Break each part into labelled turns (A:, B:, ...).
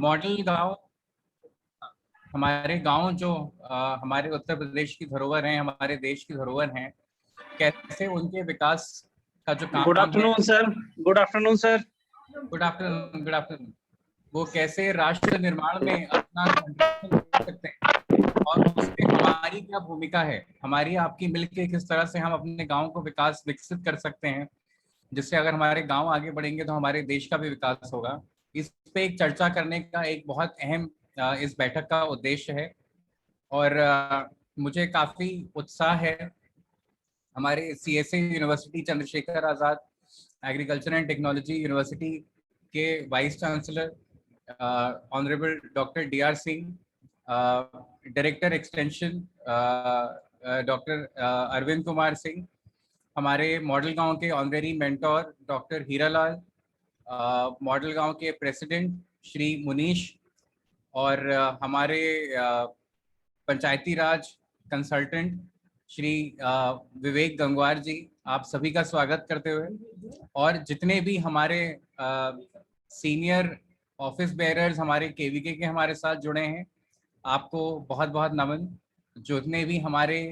A: Model गांव, हमारे गांव जो हमारे उत्तर प्रदेश की धरोहर हैं, हमारे देश की धरोहर हैं, कैसे उनके विकास का जो
B: गुड
A: काम है।
B: Afternoon sir. Good afternoon sir.
A: Good afternoon, good afternoon. वो कैसे राष्ट्र निर्माण में अपना कंट्रीब्यूशन कर सकते हैं और उसमें हमारी क्या भूमिका है, हमारी आपकी मिलके किस तरह से हम अपने गांव को विकसित कर सकते हैं, जिससे अगर हमारे गांव आगे बढ़ेंगे तो हमारे देश का भी विकास होगा। इस पे एक चर्चा करने का एक बहुत अहम इस बैठक का उद्देश्य है। और मुझे काफी उत्साह है। हमारे CSA university Chandrashekhar Azad agriculture and technology university के vice chancellor honourable doctor DR Singh, director extension doctor Arvind Kumar Singh, हमारे मॉडल गांव के honorary mentor doctor Hiralal, model गांव के प्रेसिडेंट श्री मुनीश, और हमारे पंचायती राज कंसल्टेंट श्री विवेक गंगवार जी, आप सभी का स्वागत करते हुए, और जितने भी हमारे सीनियर ऑफिस बेयरर्स हमारे केवीके के हमारे साथ जुड़े हैं, आपको बहुत बहुत नमन। जितने भी हमारे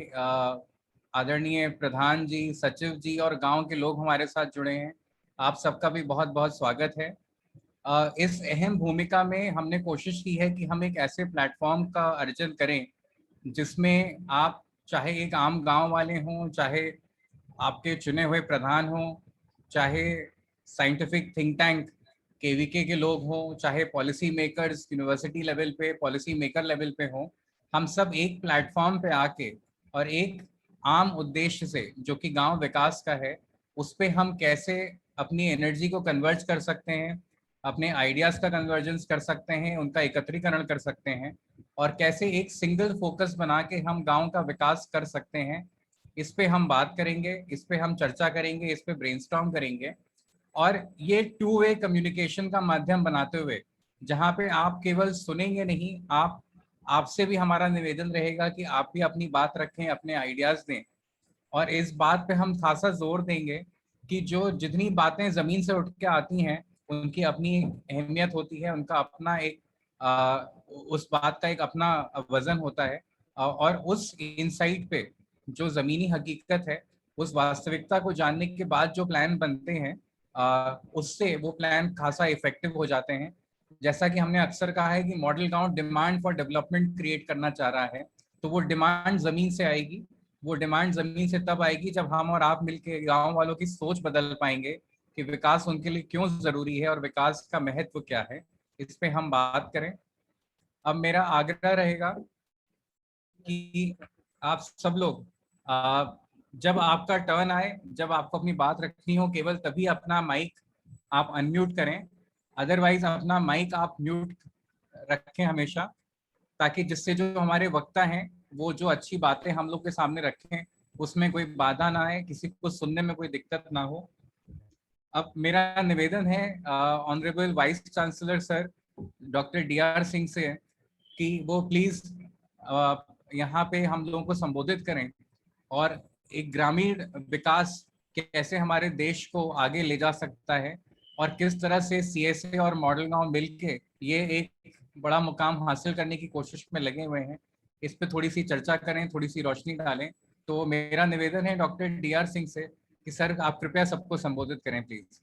A: आदरणीय प्रधान जी, सचिव जी और गांव के लोग हमारे साथ जुड़े हैं, आप सबका भी बहुत बहुत स्वागत है। इस अहम भूमिका में हमने कोशिश की है कि हम एक ऐसे प्लेटफॉर्म का अर्जन करें जिसमें आप चाहे एक आम गांव वाले हों, चाहे आपके चुने हुए प्रधान हों, चाहे साइंटिफिक थिंक टैंक केवीके के लोग हों, चाहे पॉलिसी मेकर्स यूनिवर्सिटी लेवल पे पॉलिसी मेकर लेवल पे हों, हम सब एक प्लेटफॉर्म पे आके और एक आम उद्देश्य से जो कि गांव विकास का है, उस पे हम कैसे अपनी एनर्जी को कन्वर्ज कर सकते हैं, अपने आइडियाज का कन्वर्जेंस कर सकते हैं, उनका एकत्रीकरण कर सकते हैं, और कैसे एक सिंगल फोकस बना के हम गांव का विकास कर सकते हैं। इस पे हम बात करेंगे, इस पे हम चर्चा करेंगे, इस पे ब्रेनस्टॉर्म करेंगे। और ये टू वे कम्युनिकेशन का माध्यम बनाते हुए, जहाँ पे आप केवल सुनेंगे नहीं, आप आपसे भी हमारा निवेदन रहेगा कि आप भी अपनी बात रखें, अपने आइडियाज दें। और इस बात पे हम खासा जोर देंगे कि जो जितनी बातें जमीन से उठ के आती हैं उनकी अपनी अहमियत होती है, उनका अपना एक उस बात का एक अपना वजन होता है। और उस इनसाइट पे जो जमीनी हकीकत है, उस वास्तविकता को जानने के बाद जो प्लान बनते हैं, उससे वो प्लान खासा इफेक्टिव हो जाते हैं। जैसा कि हमने अक्सर कहा है कि मॉडल गांव डिमांड फॉर डेवलपमेंट क्रिएट करना चाह रहा है, तो वो डिमांड जमीन से आएगी। वो डिमांड जमीन से तब आएगी जब हम और आप मिलकर गांव वालों की सोच बदल पाएंगे कि विकास उनके लिए क्यों जरूरी है और विकास का महत्व क्या है। इस पे हम बात करें। अब मेरा आग्रह रहेगा कि आप सब लोग जब आपका टर्न आए, जब आपको अपनी बात रखनी हो, केवल तभी अपना माइक आप अनम्यूट करें। अदरवाइज अपना माइक आप म्यूट रखें हमेशा, ताकि जिससे जो हमारे वक्ता हैं वो जो अच्छी बातें हम लोग के सामने रखें उसमें कोई बाधा ना आए, किसी को सुनने में कोई दिक्कत ना हो। अब मेरा निवेदन है honourable vice chancellor sir doctor DR Singh से कि वो प्लीज यहाँ पे हम लोगों को संबोधित करें और एक ग्रामीण विकास कैसे हमारे देश को आगे ले जा सकता है और किस तरह से सीएसए और मॉडल गांव मिलके ये एक बड़ा मुकाम हासिल करने की कोशिश में लगे हुए हैं। इस पे थोड़ी सी चर्चा करें, थोड़ी सी रोशनी डालें। तो मेरा निवेदन है डॉक्टर डीआर सिंह से कि सर आप कृपया सबको संबोधित करें प्लीज।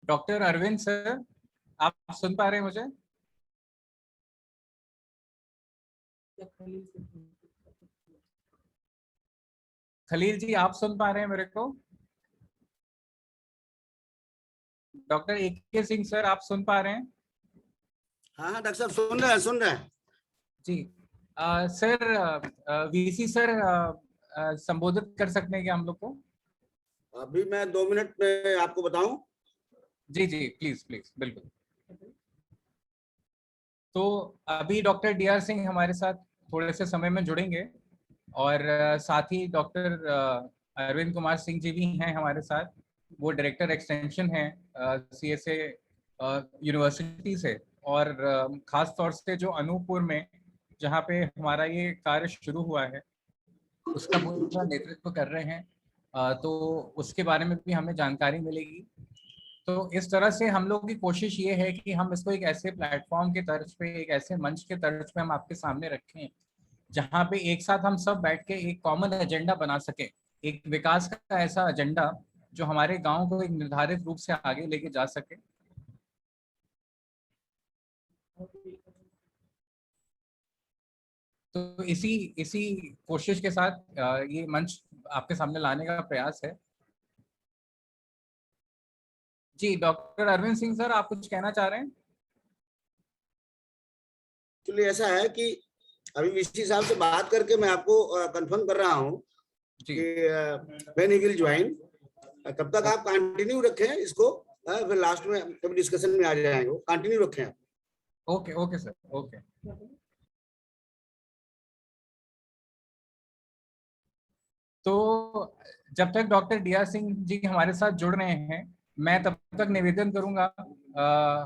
A: डॉक्टर अरविंद सर, आप सुन पा रहे हैं मुझे? खलील जी, आप सुन पा रहे हैं मेरे को? डॉक्टर एके सिंह सर, आप सुन पा रहे हैं?
C: हाँ हाँ डॉक्टर साहब सुन रहे हैं, सुन रहे हैं
A: जी। सर वीसी सर संबोधित कर सकते हैं क्या हम लोग को?
C: अभी मैं 2 मिनट में आपको बताऊं।
A: जी जी, प्लीज प्लीज, बिल्कुल। तो अभी डॉक्टर डी आर सिंह हमारे साथ थोड़े से समय में जुड़ेंगे, और साथ ही डॉक्टर अरविंद कुमार सिंह जी भी हैं हमारे साथ। वो डायरेक्टर एक्सटेंशन हैं CSA यूनिवर्सिटी से, और खास तौर से जो अनूपपुर में जहाँ पे हमारा ये कार्य शुरू हुआ है उसका पूरा नेतृत्व कर रहे हैं। तो उसके बारे में भी हमें जानकारी मिलेगी। तो इस तरह से हम लोग की कोशिश ये है कि हम इसको एक ऐसे प्लेटफॉर्म के तर्ज पे, एक ऐसे मंच के तर्ज पे हम आपके सामने रखें जहाँ पे एक साथ हम सब बैठ के एक कॉमन एजेंडा बना सके, एक विकास का ऐसा एजेंडा जो हमारे गांव को एक निर्धारित रूप से आगे लेके जा सके। तो इसी इसी कोशिश के साथ ये मंच आपके सामने लाने का प्रयास है। जी, डॉक्टर अरविंद सिंह सर, आप कुछ कहना चाह रहे हैं?
C: एक्चुअली ऐसा है कि अभी वीसी साहब से बात करके मैं आपको कंफर्म कर रहा हूं
A: जी,
C: कि व्हेन ही विल ज्वाइन। तब तक आप कंटिन्यू रखें इसको, फिर लास्ट में कभी डिस्कशन में आ जाएंगे। कंटिन्यू रखें आप।
A: Okay okay sir, okay. तो जब तक doctor D R Singh ji हमारे साथ जुड़ रहे हैं, मैं तब तक निवेदन करूंगा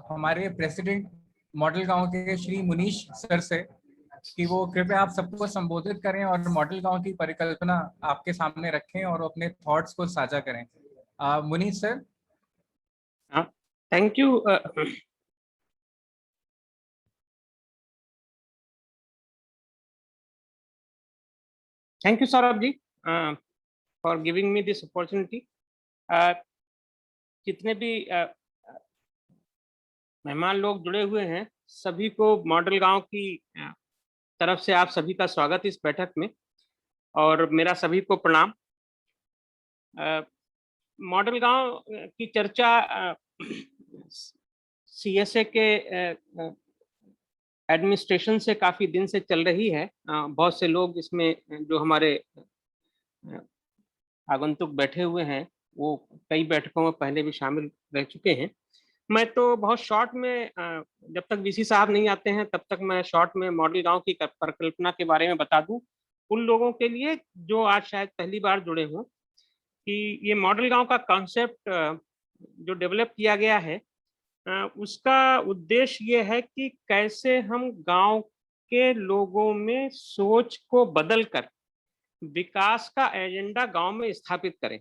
A: हमारे प्रेसिडेंट मॉडल गांव के श्री मुनीश सर से कि वो कृपया आप सबको संबोधित करें और मॉडल गांव की परिकल्पना आपके सामने रखें और अपने थॉट्स को साझा करें। Munish sir.
D: Thank you. Thank you Saurabh ji for giving me this opportunity. जितने भी मेहमान लोग जुड़े हुए हैं, सभी को मॉडल गांव की तरफ से आप सभी का स्वागत इस बैठक में, और मेरा सभी को प्रणाम। मॉडल गांव की चर्चा CSA के एडमिनिस्ट्रेशन से काफी दिन से चल रही है। बहुत से लोग इसमें जो हमारे आगंतुक बैठे हुए हैं वो कई बैठकों में पहले भी शामिल रह चुके हैं। मैं तो बहुत शॉर्ट में, जब तक वीसी साहब नहीं आते हैं तब तक मैं शॉर्ट में मॉडल गांव की परिकल्पना के बारे में बता दूं उन लोगों के लिए जो आज शायद पहली बार जुड़े हों, कि ये मॉडल गांव का कॉन्सेप्ट जो डेवलप किया गया है, उसका उद्देश्य ये है कि कैसे हम गांव के लोगों में सोच को बदलकर विकास का एजेंडा गांव में स्थापित करें।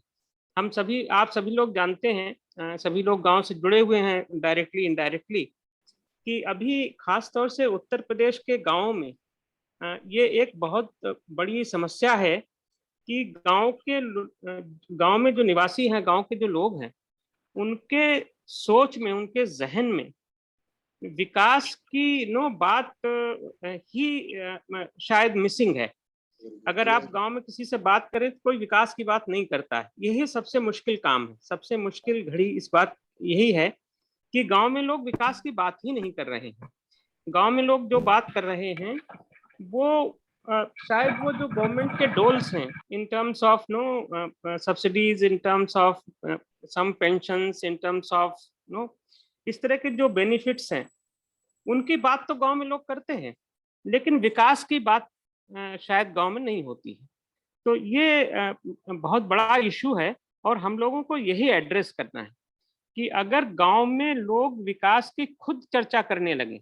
D: हम सभी, आप सभी लोग जानते हैं, सभी लोग गांव से जुड़े हुए हैं डायरेक्टली इनडायरेक्टली, कि अभी खास तौर से उत्तर प्रदेश के गांवों में ये एक बहुत बड़ी समस्या है कि गांव में जो निवासी हैं, गांव के जो लोग हैं, उनके सोच में, उनके जहन में विकास की बात ही शायद मिसिंग है। अगर आप गांव में किसी से बात करें तो कोई विकास की बात नहीं करता है। यही सबसे मुश्किल काम है, सबसे मुश्किल घड़ी इस बात यही है कि गांव में लोग विकास की बात ही नहीं कर रहे हैं। गांव में लोग जो बात कर रहे हैं वो शायद वो जो गवर्नमेंट के डोल्स हैं, in terms of subsidies, in terms of some pensions, in terms of इस तरह के जो बेनिफिट्स हैं, उनकी बात तो गांव में लोग करते हैं, लेकिन विकास की बात शायद गांव में नहीं होती है। तो ये बहुत बड़ा इशू है और हम लोगों को यही एड्रेस करना है कि अगर गांव में लोग विकास की खुद चर्चा करने लगे,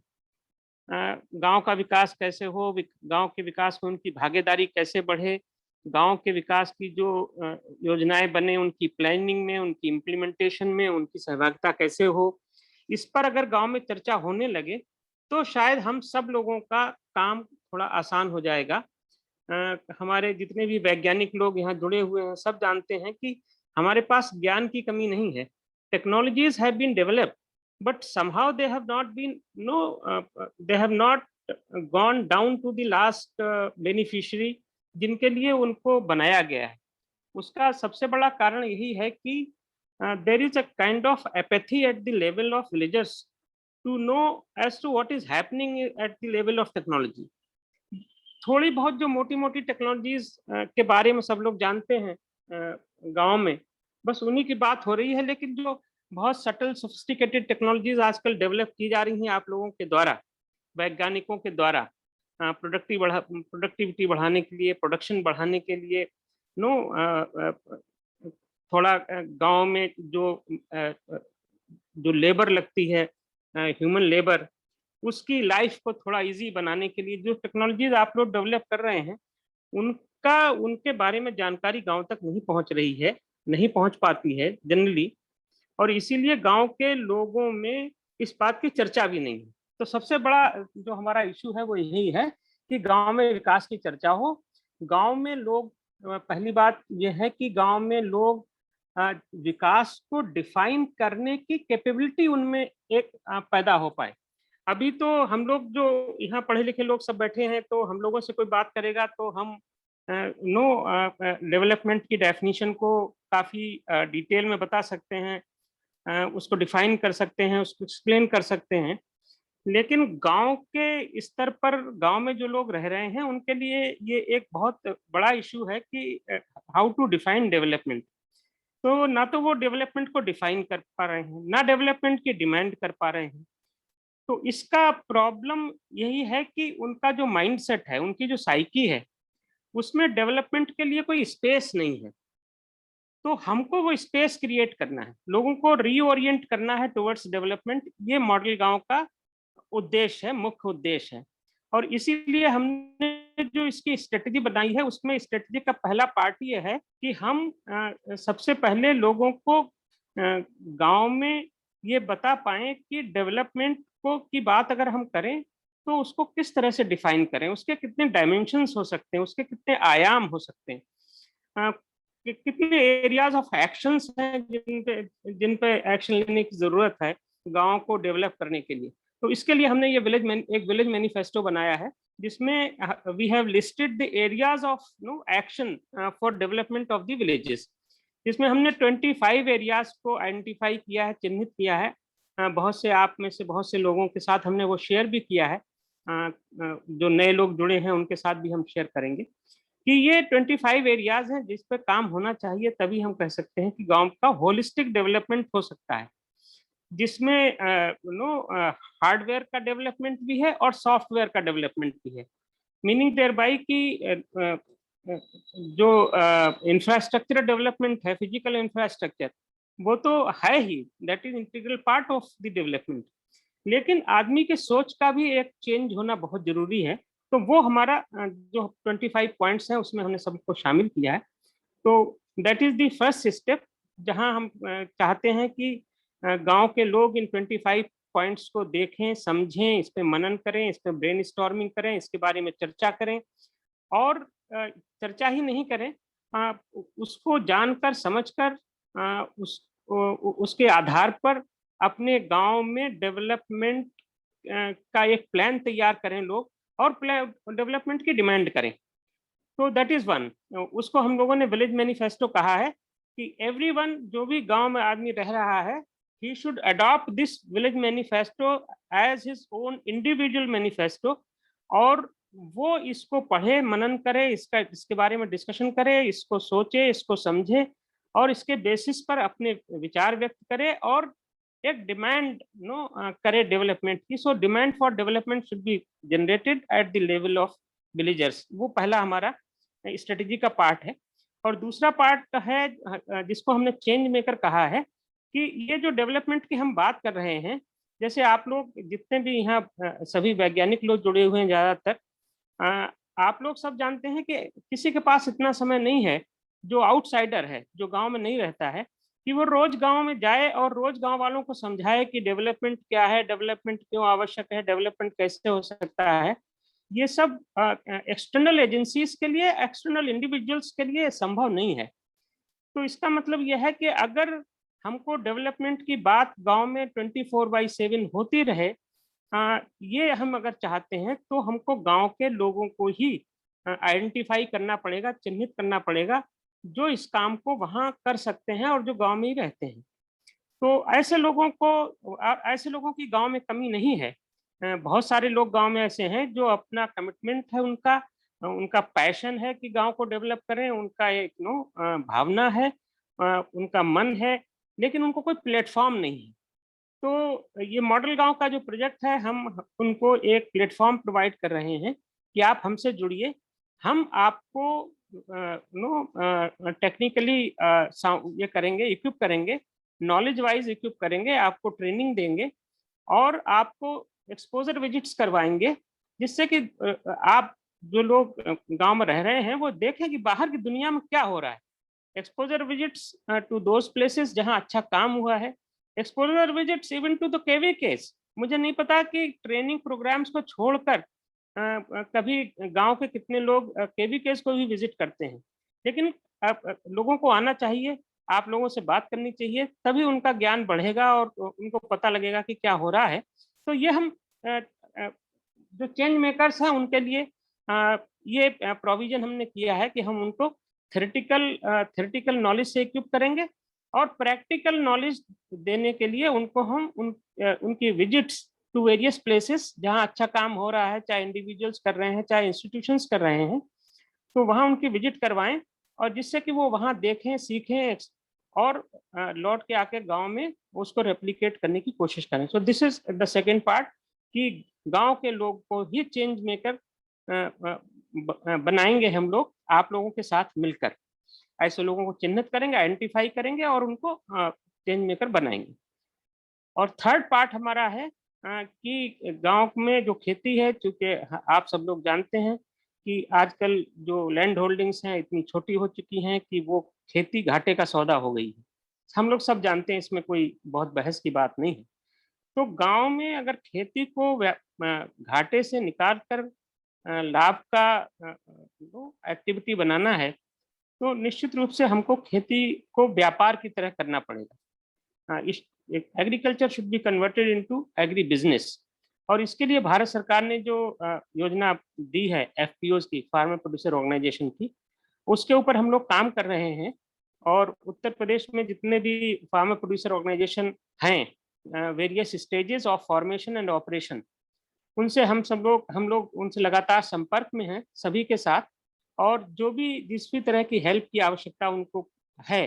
D: गांव का विकास कैसे हो, गांव के विकास में उनकी भागीदारी कैसे बढ़े, गांव के विकास की जो योजनाएं बने उनकी प्लानिंग में, उनकी इम्प्लीमेंटेशन में उनकी सहभागिता कैसे हो, इस पर अगर गांव में चर्चा होने लगे तो शायद हम सब लोगों का काम थोड़ा आसान हो जाएगा। हमारे जितने भी वैज्ञानिक लोग यहाँ जुड़े हुए हैं सब जानते हैं कि हमारे पास ज्ञान की कमी नहीं है। Technologies have been developed but somehow they have not been they have not gone down to the last beneficiary जिनके लिए उनको बनाया गया है। उसका सबसे बड़ा कारण यही है कि there is a kind of apathy at the level of villagers to know as to what is happening at the level of technology। थोड़ी बहुत जो मोटी मोटी टेक्नोलॉजीज के बारे में सब लोग जानते हैं गांव में, बस उन्हीं की बात हो रही है। लेकिन जो बहुत सटल सोफिस्टिकेटेड टेक्नोलॉजीज आजकल डेवलप की जा रही हैं आप लोगों के द्वारा, वैज्ञानिकों के द्वारा, प्रोडक्टिविटी बढ़ाने के लिए, प्रोडक्शन बढ़ाने के लिए, नो थोड़ा गांव में जो लेबर लगती है, ह्यूमन लेबर, उसकी लाइफ को थोड़ा इजी बनाने के लिए जो टेक्नोलॉजीज आप लोग डेवलप कर रहे हैं, उनके बारे में जानकारी गांव तक नहीं पहुंच रही है, नहीं पहुंच पाती है जनरली, और इसीलिए गांव के लोगों में इस बात की चर्चा भी नहीं है। तो सबसे बड़ा जो हमारा इशू है वो यही है कि गांव में विकास की चर्चा हो। गांव में लोग, पहली बात यह है कि गांव में लोग विकास को डिफाइन करने की कैपेबिलिटी उनमें एक पैदा हो पाए। अभी तो हम लोग जो यहाँ पढ़े लिखे लोग सब बैठे हैं, तो हम लोगों से कोई बात करेगा तो हम डेवलपमेंट की डेफिनेशन को काफी डिटेल में बता सकते हैं, उसको डिफाइन कर सकते हैं, उसको एक्सप्लेन कर सकते हैं। लेकिन गांव के स्तर पर, गांव में जो लोग रह रहे हैं, उनके लिए ये एक बहुत बड़ा इशू है कि हाउ टू डिफाइन डेवलपमेंट। तो ना तो वो डेवलपमेंट को डिफाइन कर पा रहे हैं, ना डेवलपमेंट की डिमांड कर पा रहे हैं। तो इसका प्रॉब्लम यही है कि उनका जो माइंडसेट है, उनकी जो साइकी है, उसमें डेवलपमेंट के लिए कोई स्पेस नहीं है। तो हमको वो स्पेस क्रिएट करना है, लोगों को रीओरिएंट करना है टुवर्ड्स डेवलपमेंट। ये मॉडल गांव का उद्देश्य है, मुख्य उद्देश्य है। और इसीलिए हमने जो इसकी स्ट्रेटजी बनाई है, उसमें स्ट्रेटजी का पहला पार्ट ये है कि हम सबसे पहले लोगों को गांव में ये बता पाए कि डेवलपमेंट को की बात अगर हम करें तो उसको किस तरह से डिफाइन करें, उसके कितने डायमेंशंस हो सकते हैं, उसके कितने आयाम हो सकते हैं, कितने एरियाज ऑफ एक्शंस हैं जिन पे एक्शन लेने की जरूरत है गांव को डेवलप करने के लिए। तो इसके लिए हमने ये एक विलेज मैनिफेस्टो बनाया है, जिसमें we have listed the areas of action for development of the villages. जिसमें हमने 25 एरियाज को आइडेंटिफाई किया है, चिन्हित किया है। बहुत से आप में से बहुत से लोगों के साथ हमने वो शेयर भी किया है, जो नए लोग जुड़े हैं उनके साथ भी हम शेयर करेंगे कि ये 25 एरियाज हैं जिस पर काम होना चाहिए। तभी हम कह सकते हैं कि गांव का होलिस्टिक डेवलपमेंट हो सकता है, जिसमें हार्डवेयर का डेवलपमेंट भी है और सॉफ्टवेयर का डेवलपमेंट भी है। मीनिंग देयर बाई कि जो इंफ्रास्ट्रक्चर डेवलपमेंट है, फिजिकल इंफ्रास्ट्रक्चर, वो तो है ही, that is integral part of the development. लेकिन आदमी के सोच का भी एक चेंज होना बहुत जरूरी है। तो वो हमारा जो 25 पॉइंट्स हैं उसमें हमने सबको शामिल किया है। तो that is the first step, जहां हम चाहते हैं कि गांव के लोग इन 25 पॉइंट्स को देखें, समझें, इस पे मनन करें, इस पे ब्रेनस्टॉर्मिंग करें, इसके बारे में चर्चा करें। और चर्चा ही नहीं करें, उसको जानकर समझकर उसके आधार पर अपने गांव में डेवलपमेंट का एक प्लान तैयार करें लोग, और डेवलपमेंट की डिमांड करें। तो दैट इज वन। उसको हम लोगों ने विलेज मैनिफेस्टो कहा है कि एवरीवन, जो भी गांव में आदमी रह रहा है, he should adopt this village manifesto as his own individual manifesto, और वो इसको पढ़े, मनन करे, इसके बारे में डिस्कशन करे, इसको सोचे, इसको समझे, और इसके बेसिस पर अपने विचार व्यक्त करे और एक डिमांड करे डेवलपमेंट की। So demand for development should be generated at the level of villagers. वो पहला हमारा स्ट्रेटेजी का पार्ट है। और दूसरा पार्ट है जिसको हमने चेंज मेकर कहा है, कि ये जो डेवलपमेंट की हम बात कर रहे हैं, जैसे आप लोग जितने भी यहाँ सभी वैज्ञानिक लोग जुड़े हुए हैं, ज़्यादातर आप लोग सब जानते हैं कि किसी के पास इतना समय नहीं है, जो आउटसाइडर है, जो गांव में नहीं रहता है, कि वो रोज गांव में जाए और रोज गांव वालों को समझाए कि डेवलपमेंट क्या है, डेवलपमेंट क्यों आवश्यक है, डेवलपमेंट कैसे हो सकता है। ये सब एक्सटर्नल एजेंसीज के लिए, एक्सटर्नल इंडिविजुअल्स के लिए संभव नहीं है। तो इसका मतलब यह है कि अगर हमको डेवलपमेंट की बात गांव में 24/7 होती रहे, ये हम अगर चाहते हैं, तो हमको गांव के लोगों को ही आइडेंटिफाई करना पड़ेगा, चिन्हित करना पड़ेगा, जो इस काम को वहां कर सकते हैं और जो गांव में ही रहते हैं। तो ऐसे लोगों की गांव में कमी नहीं है। बहुत सारे लोग गांव में ऐसे हैं जो अपना कमिटमेंट है, उनका पैशन है कि गांव को डेवलप करें, उनका एक भावना है, उनका मन है, लेकिन उनको कोई प्लेटफॉर्म नहीं है। तो ये मॉडल गांव का जो प्रोजेक्ट है, हम उनको एक प्लेटफॉर्म प्रोवाइड कर रहे हैं कि आप हमसे जुड़िए, हम आपको टेक्निकली ये करेंगे, इक्विप करेंगे, नॉलेज वाइज इक्विप करेंगे, आपको ट्रेनिंग देंगे और आपको एक्सपोजर विजिट्स करवाएंगे, जिससे कि आप जो लोग गांव में रह रहे हैं वो देखें कि बाहर की दुनिया में क्या हो रहा है। Exposure visits to those places जहां अच्छा काम हुआ है, exposure visits even to the KVKs. मुझे नहीं पता कि ट्रेनिंग प्रोग्राम्स को छोड़कर कभी गांव के कितने लोग केवी केस को भी विजिट करते हैं, लेकिन लोगों को आना चाहिए, आप लोगों से बात करनी चाहिए, तभी उनका ज्ञान बढ़ेगा और उनको पता लगेगा कि क्या हो रहा है। तो ये हम जो चेंज मेकर्स हैं उनके लिए ये प्रोविजन हमने किया है कि हम उनको थेरेटिकल नॉलेज से इक्विप करेंगे और प्रैक्टिकल नॉलेज देने के लिए उनको हम उनकी विजिट्स टू वेरियस प्लेसेस जहां अच्छा काम हो रहा है, चाहे इंडिविजुअल्स कर रहे हैं चाहे इंस्टीट्यूशंस कर रहे हैं, तो वहां उनकी विजिट करवाएं और जिससे कि वो वहां देखें, सीखें और लौट के आके गांव में उसको रेप्लिकेट करने की कोशिश करें। So this is the second part कि गांव के लोग को ही चेंज मेकर बनाएंगे हम लोग, आप लोगों के साथ मिलकर ऐसे लोगों को चिन्हित करेंगे, आइडेंटिफाई करेंगे और उनको चेंज मेकर बनाएंगे। और थर्ड पार्ट हमारा है कि गांव में जो खेती है, चूंकि आप सब लोग जानते हैं कि आजकल जो लैंड होल्डिंग्स हैं इतनी छोटी हो चुकी हैं कि वो खेती घाटे का सौदा हो गई है। हम लोग सब जानते हैं, इसमें कोई बहुत बहस की बात नहीं है। तो गांव में अगर खेती को घाटे से निकाल कर लाभ का एक्टिविटी बनाना है, तो निश्चित रूप से हमको खेती को व्यापार की तरह करना पड़ेगा। Agriculture should be converted into agri business, और इसके लिए भारत सरकार ने जो योजना दी है एफपीओज की, फार्मर प्रोड्यूसर ऑर्गेनाइजेशन की, उसके ऊपर हम लोग काम कर रहे हैं। और उत्तर प्रदेश में जितने भी फार्मर प्रोड्यूसर ऑर्गेनाइजेशन हैं, various stages of formation and operation, उनसे हम लोग उनसे लगातार संपर्क में हैं सभी के साथ। और जो भी जिस भी तरह की हेल्प की आवश्यकता उनको है,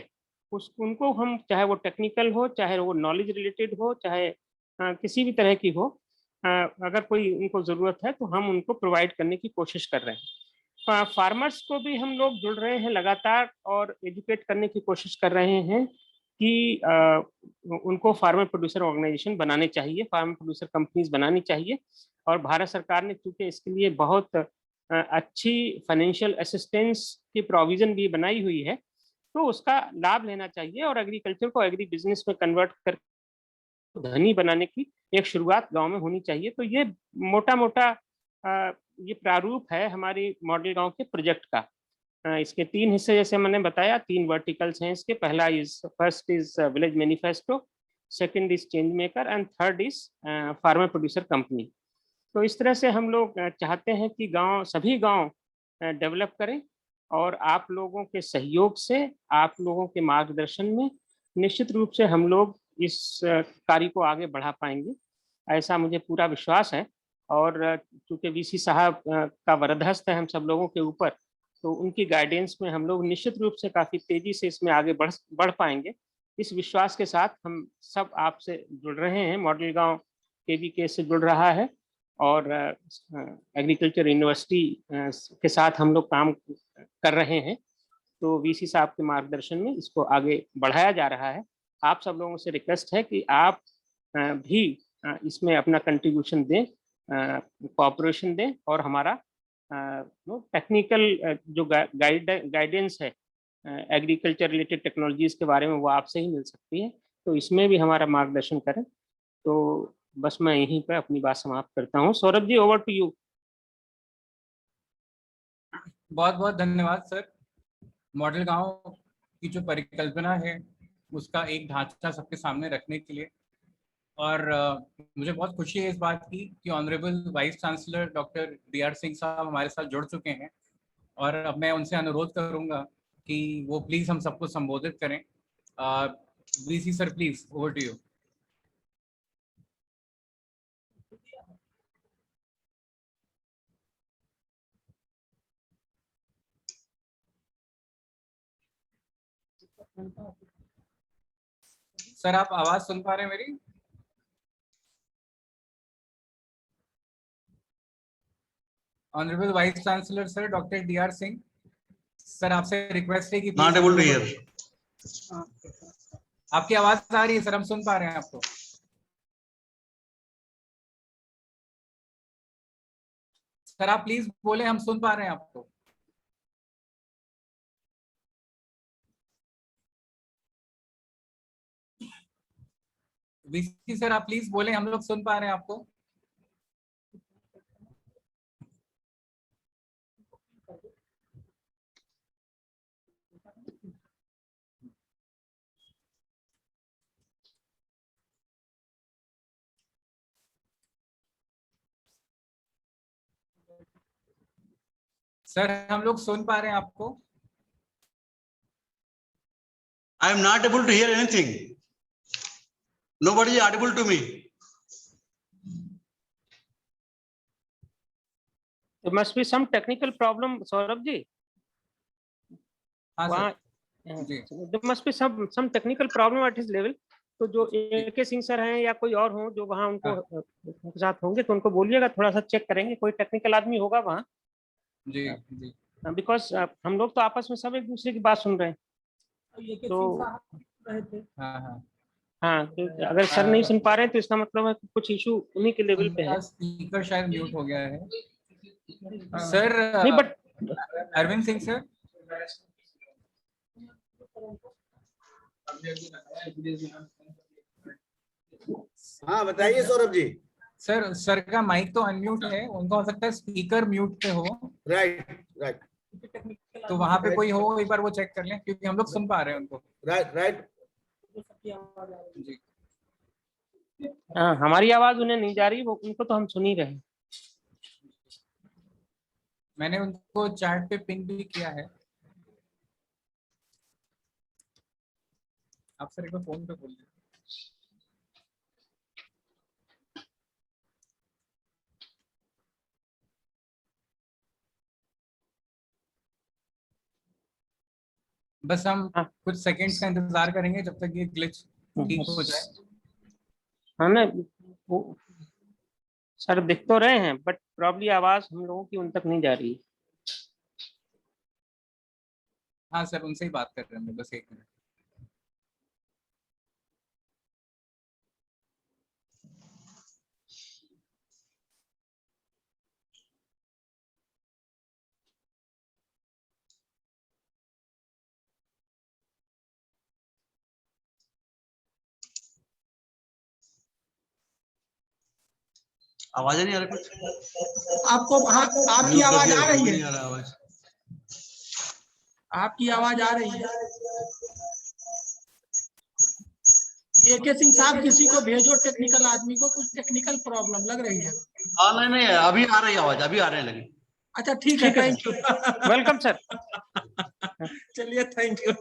D: उनको हम, चाहे वो टेक्निकल हो, चाहे वो नॉलेज रिलेटेड हो, चाहे किसी भी तरह की हो, अगर कोई उनको ज़रूरत है तो हम उनको प्रोवाइड करने की कोशिश कर रहे हैं। फार्मर्स को भी हम लोग जुड़ रहे हैं लगातार और एजुकेट करने की कोशिश कर रहे हैं कि उनको फार्मर प्रोड्यूसर ऑर्गेनाइजेशन बनाने चाहिए, फार्मर प्रोड्यूसर कंपनीज बनानी चाहिए। और भारत सरकार ने चूंकि इसके लिए बहुत अच्छी फाइनेंशियल असिस्टेंस की प्रोविजन भी बनाई हुई है, तो उसका लाभ लेना चाहिए और एग्रीकल्चर को एग्री बिजनेस में कन्वर्ट कर धनी बनाने की एक शुरुआत गांव में होनी चाहिए। तो ये मोटा मोटा ये प्रारूप है हमारी मॉडल गांव के प्रोजेक्ट का। इसके 3 हिस्से, जैसे मैंने बताया, 3 वर्टिकल्स हैं इसके। First is village manifesto, second is change maker and third is farmer producer company. तो इस तरह से हम लोग चाहते हैं कि सभी गांव डेवलप करें और आप लोगों के सहयोग से, आप लोगों के मार्गदर्शन में निश्चित रूप से हम लोग इस कार्य को आगे बढ़ा पाएंगे, ऐसा मुझे पूरा विश्वास है। और चूंकि वीसी साहब का वरदहस्त है हम सब लोगों के ऊपर, तो उनकी गाइडेंस में हम लोग निश्चित रूप से काफ़ी तेजी से इसमें आगे बढ़ पाएंगे। इस विश्वास के साथ हम सब आपसे जुड़ रहे हैं। मॉडल गांव केवीके से जुड़ रहा है और एग्रीकल्चर यूनिवर्सिटी के साथ हम लोग काम कर रहे हैं। तो वीसी साहब के मार्गदर्शन में इसको आगे बढ़ाया जा रहा है। आप सब लोगों से रिक्वेस्ट है कि आप भी इसमें अपना कंट्रीब्यूशन दें, कोऑपरेशन दें और हमारा टेक्निकल जो गाइडेंस है एग्रीकल्चर रिलेटेड टेक्नोलॉजीज के बारे में, वो आपसे ही मिल सकती है। तो इसमें भी हमारा मार्गदर्शन करें। तो बस मैं यहीं पर अपनी बात समाप्त करता हूँ। Saurabh ji, over to you.
A: बहुत बहुत धन्यवाद सर। मॉडल गांव की जो परिकल्पना है उसका एक ढांचा सबके सामने रखने के लिए, और मुझे बहुत खुशी है इस बात की कि honourable vice chancellor doctor DR Singh साहब हमारे साथ जुड़ चुके हैं। और अब मैं उनसे अनुरोध करूंगा कि वो प्लीज हम सबको संबोधित करें। VC sir, please, over to you. Sir आप आवाज सुन पा रहे हैं मेरी? Honourable vice chancellor sir doctor DR Singh sir, आपसे रिक्वेस्ट है कि
E: नॉट एबल टू हियर।
A: आपकी आवाज आ रही है सर, हम सुन पा रहे हैं आपको। सर आप प्लीज बोले, हम सुन पा रहे हैं आपको। VC सर आप प्लीज बोले, हम लोग सुन पा रहे हैं आपको। सर हम लोग सुन पा रहे हैं आपको।
E: I am not able to hear anything. Nobody is audible to me.
D: There must be some technical problem, Saurabh ji.
A: हाँ
D: वहाँ
A: जी।
D: there must be some technical problem at his level. तो जो AK सिंह सर हैं या कोई और हो जो वहाँ उनको उनके साथ होंगे तो उनको बोलिएगा, थोड़ा सा चेक करेंगे, कोई टेक्निकल आदमी होगा वहाँ।
A: जी जी।
D: बिकॉज हम लोग तो आपस में सब एक दूसरे की बात सुन रहे हैं। तो
A: हाँ हाँ
D: हाँ, तो अगर सर नहीं सुन पा रहे हैं तो इसका मतलब है कि कुछ इशू उन्हीं के लेवल पे है।
A: स्पीकर शायद म्यूट हो गया है सर।
D: नहीं बट
A: अरविंद सिंह सर।
C: हाँ बताइए सौरभ जी।
A: सर का माइक तो अनम्यूट है, उनका हो सकता है स्पीकर म्यूट पे हो।
C: Right right.
A: तो वहां पे कोई हो, एक बार वो चेक कर लें, क्योंकि हम लोग सुन पा रहे हैं उनको।
C: Right right.
A: जी।
D: हाँ, हमारी आवाज उन्हें नहीं जा रही, वो उनको तो हम सुन ही रहे हैं।
A: मैंने उनको चैट पे पिन भी किया है। आप सर एक बार फोन पे बोल दीजिए। बस हम कुछ सेकंड्स का इंतजार करेंगे जब तक ये ग्लिच ठीक हो जाए।
D: हाँ ना, वो सर दिख तो रहे हैं बट प्रॉब्ली आवाज हम लोगों की उन तक नहीं जा रही।
A: हाँ सर उनसे ही बात कर रहे हैं, बस 1 मिनट।
E: आवाज नहीं आ रही कुछ?
F: आपको आपकी आवाज आ रही है?
E: नहीं आ रहा आवाज।
F: आपकी आवाज आ रही है? AK सिंह साहब किसी को भेजो, टेक्निकल आदमी को, कुछ टेक्निकल प्रॉब्लम लग रही है।
E: हाँ नहीं नहीं, अभी आ रही आवाज, अभी आ रहे लगी।
F: अच्छा ठीक है, थैंक यू।
D: Welcome sir.
F: चलिए थैंक यू।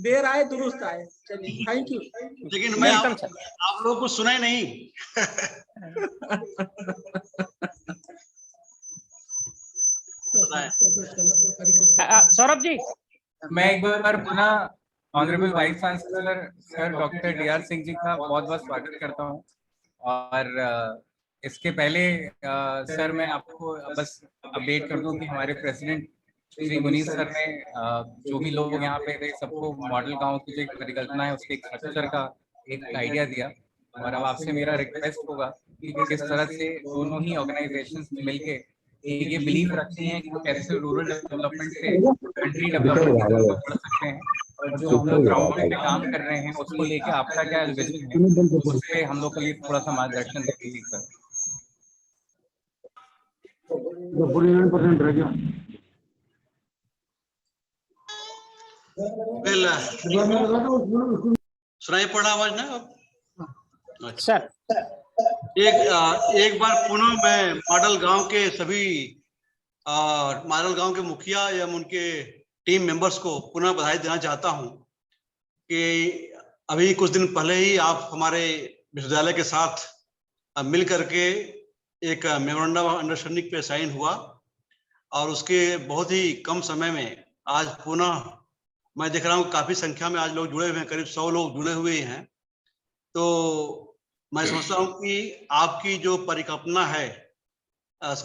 F: देर आए दुरुस्त आए, चलिए थैंक यू।
E: लेकिन मैं आप लोगों को सुना ही नहीं।
D: सौरभ जी,
A: मैं एक बार पुनः honourable vice chancellor sir doctor DR Singh ji का बहुत बहुत स्वागत करता हूं। और इसके पहले सर मैं आपको बस अपडेट कर दूं कि हमारे प्रेसिडेंट श्री मुनीर सर ने जो भी लोग यहाँ पे थे सबको मॉडल गांव की जो एक परिकल्पना है उसके एक स्ट्रक्चर का एक आइडिया दिया। और अब आपसे मेरा रिक्वेस्ट होगा कि किस तरह से दोनों ही ऑर्गेनाइजेशंस मिलके ये बिलीव रखती हैं कि वो कैसे रूरल डेवलपमेंट से कंट्री डेवलपमेंट की तरफ बढ़ सकते हैं। और जो हम लोग ग्राउंड पे काम कर रहे हैं उसको लेके आपका क्या विजन है, उस पे हम लोग के लिए थोड़ा सा मार्गदर्शन दीजिए सर।
E: सुनाई पड़ा आवाज ना?
D: सर
E: एक बार पुनः मैं मॉडल गांव के सभी मॉडल गांव के मुखिया एवं उनके टीम मेंबर्स को पुनः बधाई देना चाहता हूं कि अभी कुछ दिन पहले ही आप हमारे विश्वविद्यालय के साथ मिल करके एक मेमोरेंडम ऑफ अंडरस्टैंडिंग पे साइन हुआ और उसके बहुत ही कम समय में आज पुनः मैं देख रहा हूँ काफी संख्या में आज लोग जुड़े हुए हैं, करीब 100 लोग जुड़े हुए हैं। तो मैं समझता हूँ कि आपकी जो परिकल्पना है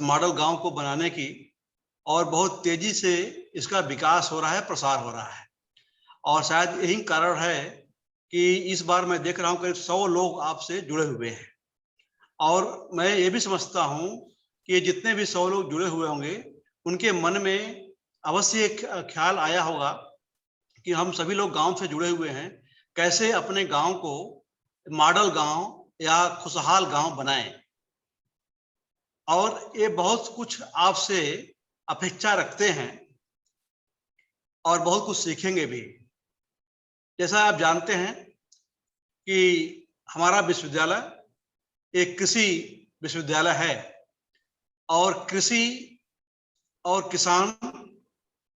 E: मॉडल गांव को बनाने की, और बहुत तेजी से इसका विकास हो रहा है, प्रसार हो रहा है, और शायद यही कारण है कि इस बार मैं देख रहा हूँ करीब 100 लोग आपसे जुड़े हुए हैं। और मैं ये भी समझता हूँ कि जितने भी 100 लोग जुड़े हुए होंगे उनके मन में अवश्य एक ख्याल आया होगा कि हम सभी लोग गांव से जुड़े हुए हैं, कैसे अपने गांव को मॉडल गांव या खुशहाल गांव बनाएं। और ये बहुत कुछ आपसे अपेक्षा रखते हैं और बहुत कुछ सीखेंगे भी। जैसा आप जानते हैं कि हमारा विश्वविद्यालय एक कृषि विश्वविद्यालय है, और कृषि और किसान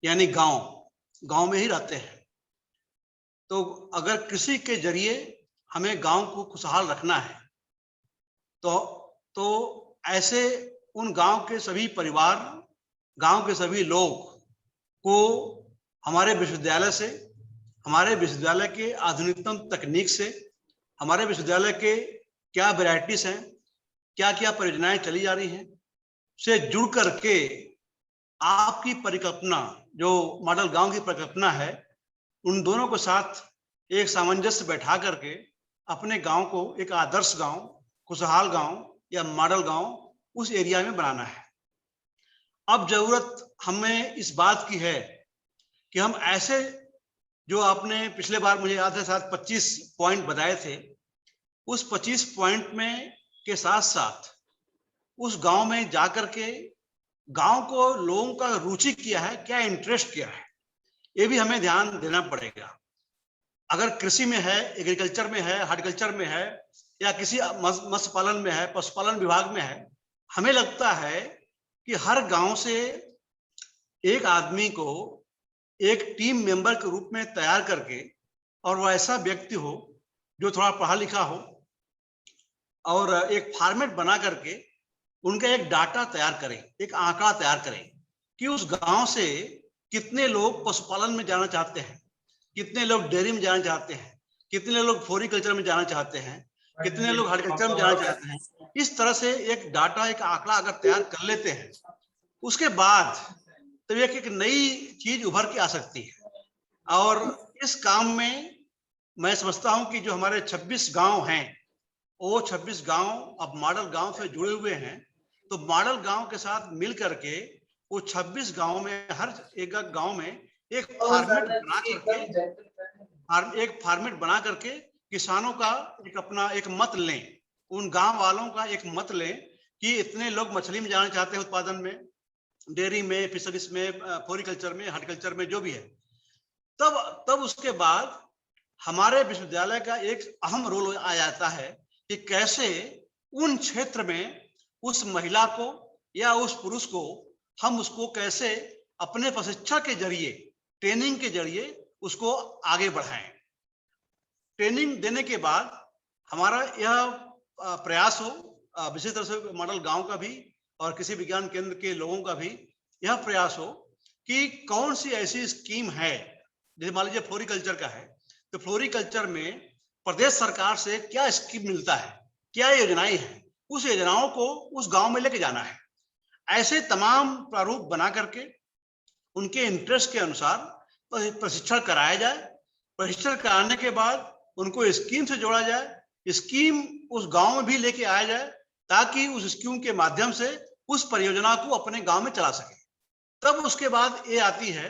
E: यानी गांव में ही रहते हैं। तो अगर कृषि के जरिए हमें गांव को खुशहाल रखना है तो ऐसे उन गांव के सभी परिवार, गांव के सभी लोग को हमारे विश्वविद्यालय से, हमारे विश्वविद्यालय के आधुनिकतम तकनीक से, हमारे विश्वविद्यालय के क्या वैरायटीज हैं, क्या क्या परियोजनाएं चली जा रही हैं, से जुड़ करके आपकी परिकल्पना, जो मॉडल गांव की परिकल्पना है, उन दोनों को साथ एक सामंजस्य बैठा करके अपने गांव को एक आदर्श गांव, खुशहाल गांव या मॉडल गांव उस एरिया में बनाना है। अब जरूरत हमें इस बात की है कि हम ऐसे, जो आपने पिछले बार मुझे याद है शायद 25 पॉइंट बताए थे, उस 25 पॉइंट में के साथ साथ उस गांव में जाकर के गांव को लोगों का रुचि क्या है, क्या इंटरेस्ट क्या है, ये भी हमें ध्यान देना पड़ेगा। अगर कृषि में है, एग्रीकल्चर में है, हार्टिकल्चर में है, या किसी मत्स्य पालन में है, पशुपालन विभाग में है, हमें लगता है कि हर गांव से एक आदमी को एक टीम मेंबर के रूप में तैयार करके, और वह ऐसा व्यक्ति हो जो थोड़ा पढ़ा लिखा हो, और एक फॉर्मेट बना करके उनका एक डाटा तैयार करें, एक आंकड़ा तैयार करें कि उस गांव से कितने लोग पशुपालन में जाना चाहते हैं, कितने लोग डेयरी में जाना चाहते हैं, कितने लोग फ्लोरिकल्चर में जाना चाहते हैं, कितने लोग हार्टिकल्चर में जाना चाहते हैं। इस तरह से एक डाटा, एक आंकड़ा अगर तैयार कर लेते हैं, उसके बाद तो एक नई चीज उभर के आ सकती है। और इस काम में मैं समझता हूं कि जो हमारे 26 गांव हैं, वो 26 गांव अब मॉडल गांव से जुड़े हुए हैं। तो मॉडल गांव के साथ मिल करके वो 26 गांव में, हर एक गांव में एक फॉर्मेट बना करके किसानों का एक अपना एक मत लें, उन गांव वालों का एक मत लें कि इतने लोग मछली में जाना चाहते हैं, उत्पादन में, डेयरी में, फिशरीज में, फ्लोरिकल्चर में, हार्टिकल्चर में, जो भी है। तब उसके बाद हमारे विश्वविद्यालय का एक अहम रोल आ जाता है कि कैसे उन क्षेत्र में उस महिला को या उस पुरुष को हम उसको कैसे अपने प्रशिक्षण के जरिए, ट्रेनिंग के जरिए उसको आगे बढ़ाएं। ट्रेनिंग देने के बाद हमारा यह प्रयास हो, विशेष तरह से मॉडल गांव का भी और कृषि विज्ञान केंद्र के लोगों का भी यह प्रयास हो कि कौन सी ऐसी स्कीम है, जैसे मान लीजिए फ्लोरिकल्चर का है, तो फ्लोरिकल्चर में प्रदेश सरकार से क्या स्कीम मिलता है, क्या योजनाएं हैं, उस योजनाओं को उस गांव में लेके जाना है। ऐसे तमाम प्रारूप बना करके उनके इंटरेस्ट के अनुसार प्रशिक्षण कराया जाए। प्रशिक्षण कराने के बाद उनको स्कीम से जोड़ा जाए, स्कीम उस गांव में भी लेके आया जाए, ताकि उस स्कीम के माध्यम से उस परियोजना को अपने गांव में चला सके। तब उसके बाद ये आती है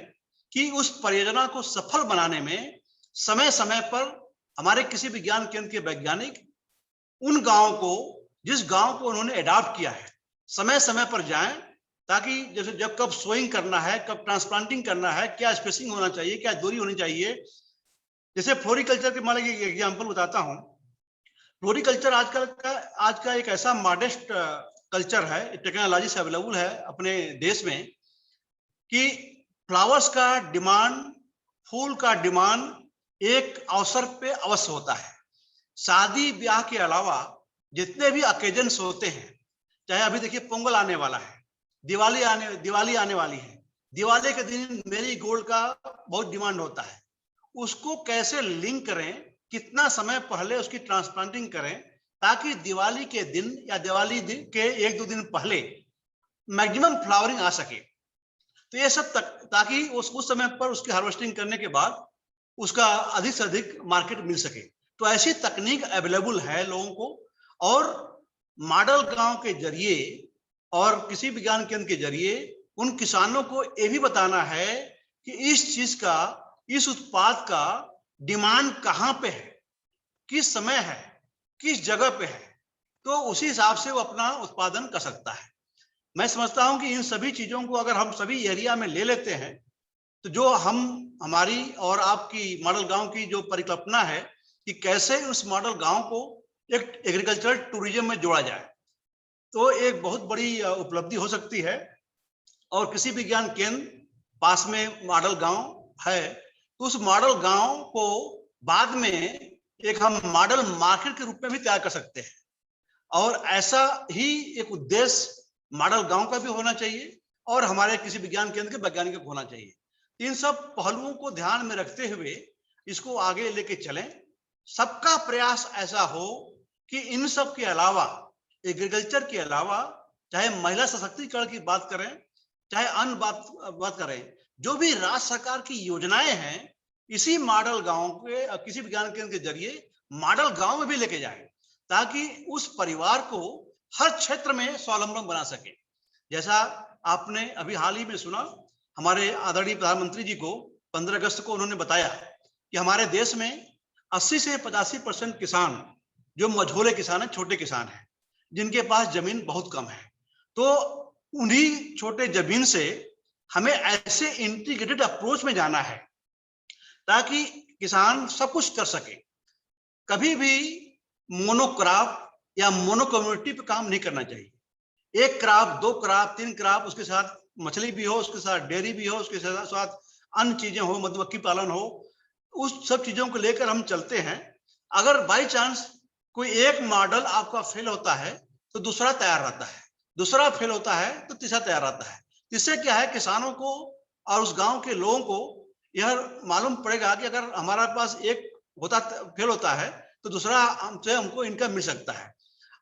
E: कि उस परियोजना को सफल बनाने में समय समय पर हमारे कृषि विज्ञान केंद्र के वैज्ञानिक उन गांव को, जिस गांव को उन्होंने एडॉप्ट किया है, समय समय पर जाएं, ताकि जैसे जब कब सोइंग करना है, कब ट्रांसप्लांटिंग करना है, क्या स्पेसिंग होना चाहिए, क्या दूरी होनी चाहिए। जैसे फ्लोरिकल्चर के मान लीजिए एग्जाम्पल बताता हूँ। फ्लोरिकल्चर आज का एक ऐसा मॉडेस्ट कल्चर है, टेक्नोलॉजी से अवेलेबल है अपने देश में, कि फ्लावर्स का डिमांड, फूल का डिमांड एक अवसर पे अवश्य होता है। शादी ब्याह के अलावा जितने भी ओकेजन्स होते हैं, चाहे अभी देखिए पोंगल आने वाला है, दिवाली आने वाली है, दिवाली के दिन मेरी गोल्ड का बहुत डिमांड होता है, उसको कैसे लिंक करें, कितना समय पहले उसकी ट्रांसप्लांटिंग करें, ताकि दिवाली के दिन या दिवाली के 1-2 दिन पहले मैक्सिमम फ्लावरिंग आ सके। तो ये सब ताकि उस समय पर उसकी हार्वेस्टिंग करने के बाद उसका अधिक से अधिक मार्केट मिल सके। तो ऐसी तकनीक अवेलेबल है लोगों को, और मॉडल गांव के जरिए और कृषि विज्ञान केंद्र के जरिए उन किसानों को ये भी बताना है कि इस चीज का, इस उत्पाद का डिमांड कहाँ पे है, किस समय है, किस जगह पे है, तो उसी हिसाब से वो अपना उत्पादन कर सकता है। मैं समझता हूं कि इन सभी चीजों को अगर हम सभी एरिया में ले लेते हैं, तो जो हमारी और आपकी मॉडल गांव की जो परिकल्पना है कि कैसे उस मॉडल गांव को एक एग्रीकल्चरल टूरिज्म में जोड़ा जाए, तो एक बहुत बड़ी उपलब्धि हो सकती है। और कृषि विज्ञान केंद्र पास में मॉडल गांव है, तो उस मॉडल गांव को बाद में एक हम मॉडल मार्केट के रूप में भी तैयार कर सकते हैं। और ऐसा ही एक उद्देश्य मॉडल गांव का भी होना चाहिए और हमारे कृषि विज्ञान केंद्र के वैज्ञानिक को होना चाहिए। इन सब पहलुओं को ध्यान में रखते हुए इसको आगे लेके चलें। सबका प्रयास ऐसा हो कि इन सब के अलावा, एग्रीकल्चर के अलावा, चाहे महिला सशक्तिकरण की बात करें, चाहे अन्य बात करें, जो भी राज्य सरकार की योजनाएं हैं, इसी मॉडल गांव के कृषि विज्ञान केंद्र के जरिए मॉडल गांव में भी लेके जाएं, ताकि उस परिवार को हर क्षेत्र में स्वावलंबन बना सके। जैसा आपने अभी हाल ही में सुना, हमारे आदरणीय प्रधानमंत्री जी को 15 अगस्त को उन्होंने बताया कि हमारे देश में 80 से 85% किसान जो मझोले किसान हैं, छोटे किसान हैं, जिनके पास जमीन बहुत कम है। तो उन्हीं छोटे जमीन से हमें ऐसे इंटीग्रेटेड अप्रोच में जाना है ताकि किसान सब कुछ कर सके। कभी भी मोनोक्रॉप या मोनो कम्युनिटी पे काम नहीं करना चाहिए। 1 क्रॉप, 2 क्रॉप, 3 क्रॉप, उसके साथ मछली भी हो, उसके साथ डेयरी भी हो, उसके साथ अन्य चीजें हो, मधुमक्खी पालन हो, उस सब चीजों को लेकर हम चलते हैं। अगर बाई चांस कोई एक मॉडल आपका फेल होता है तो दूसरा तैयार रहता है, दूसरा फेल होता है तो तीसरा तैयार रहता है। इससे क्या है, किसानों को और उस गांव के लोगों को यह मालूम पड़ेगा कि अगर हमारे पास एक फेल होता है तो दूसरा हमसे हमको इनकम मिल सकता है।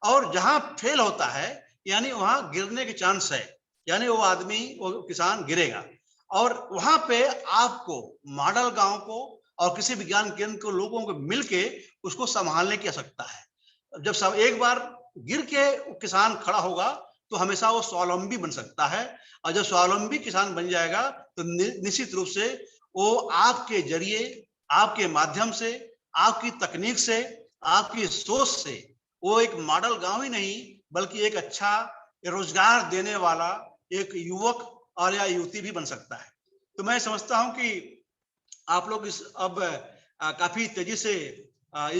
E: और जहां फेल होता है यानी वहां गिरने के चांस है, यानी वो आदमी, वो किसान गिरेगा। और वहां पे आपको मॉडल गांव को और कृषि विज्ञान केंद्र को लोगों को मिलके उसको संभालने की आवश्यकता है। जब सब एक बार गिर के किसान खड़ा होगा तो हमेशा वो स्वावलंबी बन सकता है, और जब स्वावलंबी किसान बन जाएगा तो निश्चित रूप से वो आपके जरिए, आपके माध्यम से, आपकी तकनीक से, आपकी सोच से वो एक मॉडल गांव ही नहीं बल्कि एक अच्छा रोजगार देने वाला एक युवक और या युवती भी बन सकता है। तो मैं समझता हूं कि आप लोग इस अब काफी तेजी से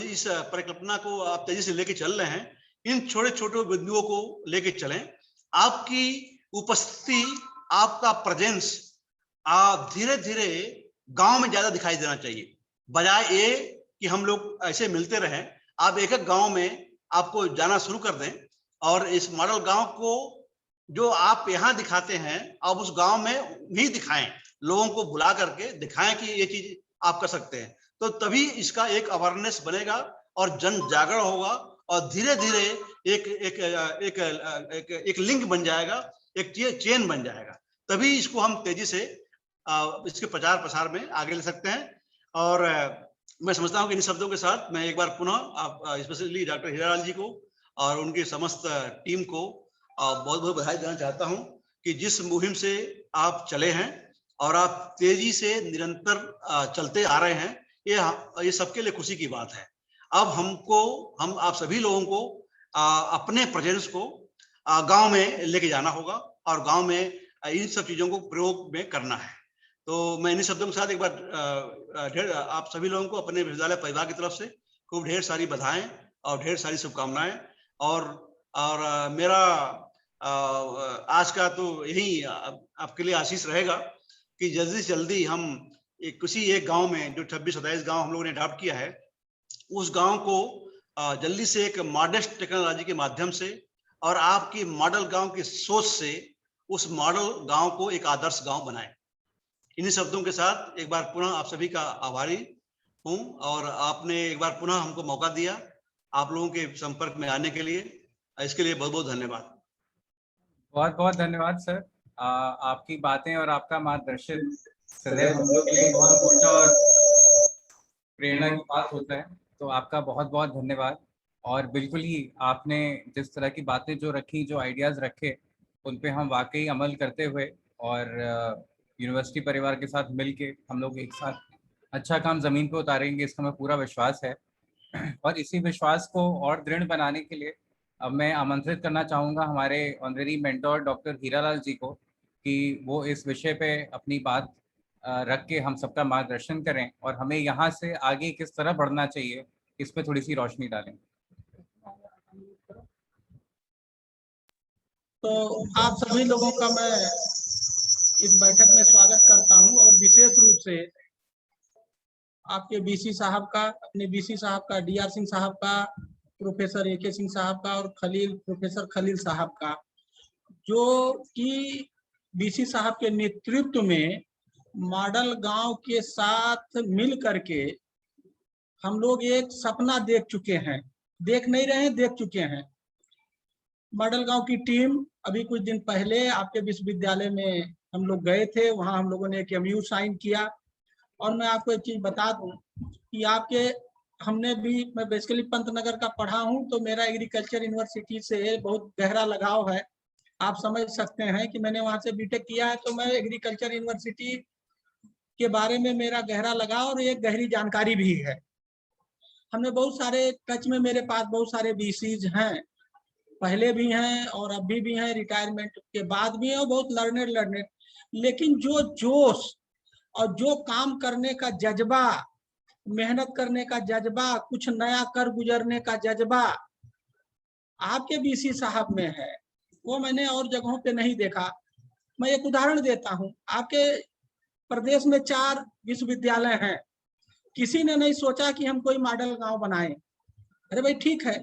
E: इस परिकल्पना को आप तेजी से लेके चल रहे हैं। इन छोटे छोटे बिंदुओं को लेके चलें। आपकी उपस्थिति, आपका प्रेजेंस धीरे धीरे गांव में ज्यादा दिखाई देना चाहिए, बजाय ये कि हम लोग ऐसे मिलते रहें। आप एक एक गांव में आपको जाना शुरू कर दें और इस मॉडल गांव को जो आप यहाँ दिखाते हैं आप उस गांव में भी दिखाएं, लोगों को बुला करके दिखाएं कि ये चीज आप कर सकते हैं। तो तभी इसका एक अवेयरनेस बनेगा और जन जागरण होगा और धीरे धीरे एक एक एक एक, एक लिंक बन जाएगा, एक चेन बन जाएगा। तभी इसको हम तेजी से इसके प्रचार प्रसार में आगे ले सकते हैं। और मैं समझता हूं कि इन शब्दों के साथ मैं एक बार पुनः आप स्पेशली डॉक्टर हीरालाल जी को और उनकी समस्त टीम को बहुत बहुत बधाई देना चाहता हूं कि जिस मुहिम से आप चले हैं और आप तेजी से निरंतर चलते आ रहे हैं, ये सबके लिए खुशी की बात है। अब हम आप सभी लोगों को अपने प्रेजेंस को गांव में लेके जाना होगा और गांव में इन सब चीजों को प्रयोग में करना है। तो मैं इन शब्दों के साथ एक बार आप सभी लोगों को अपने विश्वविद्यालय परिवार की तरफ से खूब ढेर सारी बधाएं और ढेर सारी शुभकामनाएं। और मेरा आज का तो यही आपके लिए आशीष रहेगा कि जल्दी से जल्दी हम किसी एक गांव में, जो 26-27 गांव हम लोगों ने अडॉप्ट किया है, उस गांव को जल्दी से एक मॉडेस्ट टेक्नोलॉजी के माध्यम से और आपकी मॉडल गांव की सोच से उस मॉडल गांव को एक आदर्श गांव बनाए। इन्हीं शब्दों के साथ एक बार पुनः आप सभी का आभारी हूं और आपने एक बार पुनः हमको मौका दिया आप लोगों के संपर्क में आने के लिए। इसके लिए बहुत बहुत धन्यवाद।
A: बहुत बहुत धन्यवाद सर। आपकी बातें और आपका मार्गदर्शन सदैव हम लोग के लिए बहुत ऊर्जा और प्रेरणा की बात होता है। तो आपका बहुत बहुत धन्यवाद। और बिल्कुल ही आपने जिस तरह की बातें जो रखी, जो आइडियाज़ रखे, उन पे हम वाकई अमल करते हुए और यूनिवर्सिटी परिवार के साथ मिलके हम लोग एक साथ अच्छा काम ज़मीन पे उतारेंगे, इसका हमें पूरा विश्वास है। और इसी विश्वास को और दृढ़ बनाने के लिए अब मैं आमंत्रित करना चाहूँगा हमारे ऑनरेरी मेंटोर डॉक्टर हीरालाल जी को कि वो इस विषय पे अपनी बात रख के हम सबका मार्गदर्शन करें और हमें यहाँ से आगे किस तरह बढ़ना चाहिए इस पे थोड़ी सी रोशनी डालें।
F: तो आप सभी लोगों का मैं इस बैठक में स्वागत करता हूं और विशेष रूप से आपके बीसी साहब का, अपने बीसी साहब का, डीआर सिंह साहब का, प्रोफेसर एके सिंह साहब का और प्रोफेसर खलील साहब का, जो कि बीसी साहब के नेतृत्व में मॉडल गांव के साथ मिल करके हम लोग एक सपना देख चुके हैं, देख नहीं रहे हैं, देख चुके हैं। मॉडल गांव की टीम अभी कुछ दिन पहले आपके विश्वविद्यालय में हम लोग गए थे, वहां हम लोगों ने एक MOU साइन किया। और मैं आपको एक चीज बता दूं कि मैं बेसिकली पंतनगर का पढ़ा हूं, तो मेरा एग्रीकल्चर यूनिवर्सिटी से बहुत गहरा लगाव है। आप समझ सकते हैं कि मैंने वहां से बीटेक किया है, तो मैं एग्रीकल्चर यूनिवर्सिटी के बारे में मेरा गहरा लगाव और एक गहरी जानकारी भी है। हमने बहुत सारे टच में, मेरे पास बहुत सारे बीसीज हैं, पहले भी हैं और अभी भी हैं, रिटायरमेंट के बाद भी हैं, और बहुत लर्नेड। लेकिन जो जोश और जो काम करने का जज्बा, मेहनत करने का जज्बा, कुछ नया कर गुजरने का जज्बा आपके बीसी साहब में है, वो मैंने और जगहों पे नहीं देखा। मैं एक उदाहरण देता हूं, आपके प्रदेश में 4 विश्वविद्यालय हैं, किसी ने नहीं सोचा कि हम कोई मॉडल गांव बनाएं। अरे भाई ठीक है,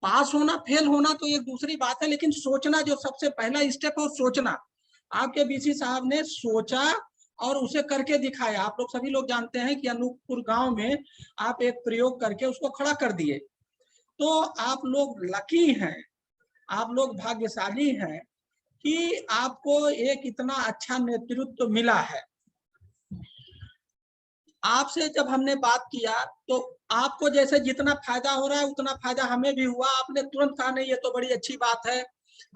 F: पास होना फेल होना तो एक दूसरी बात है, लेकिन सोचना जो सबसे पहला स्टेप है, सोचना। आपके बीसी साहब ने सोचा और उसे करके दिखाया। आप लोग सभी लोग जानते हैं कि अनूपपुर गांव में आप एक प्रयोग करके उसको खड़ा कर दिए। तो आप लोग लकी हैं, आप लोग भाग्यशाली हैं कि आपको एक इतना अच्छा नेतृत्व मिला है। आपसे जब हमने बात किया तो आपको जैसे जितना फायदा हो रहा है उतना फायदा हमें भी हुआ। आपने तुरंत कहा नहीं, ये तो बड़ी अच्छी बात है,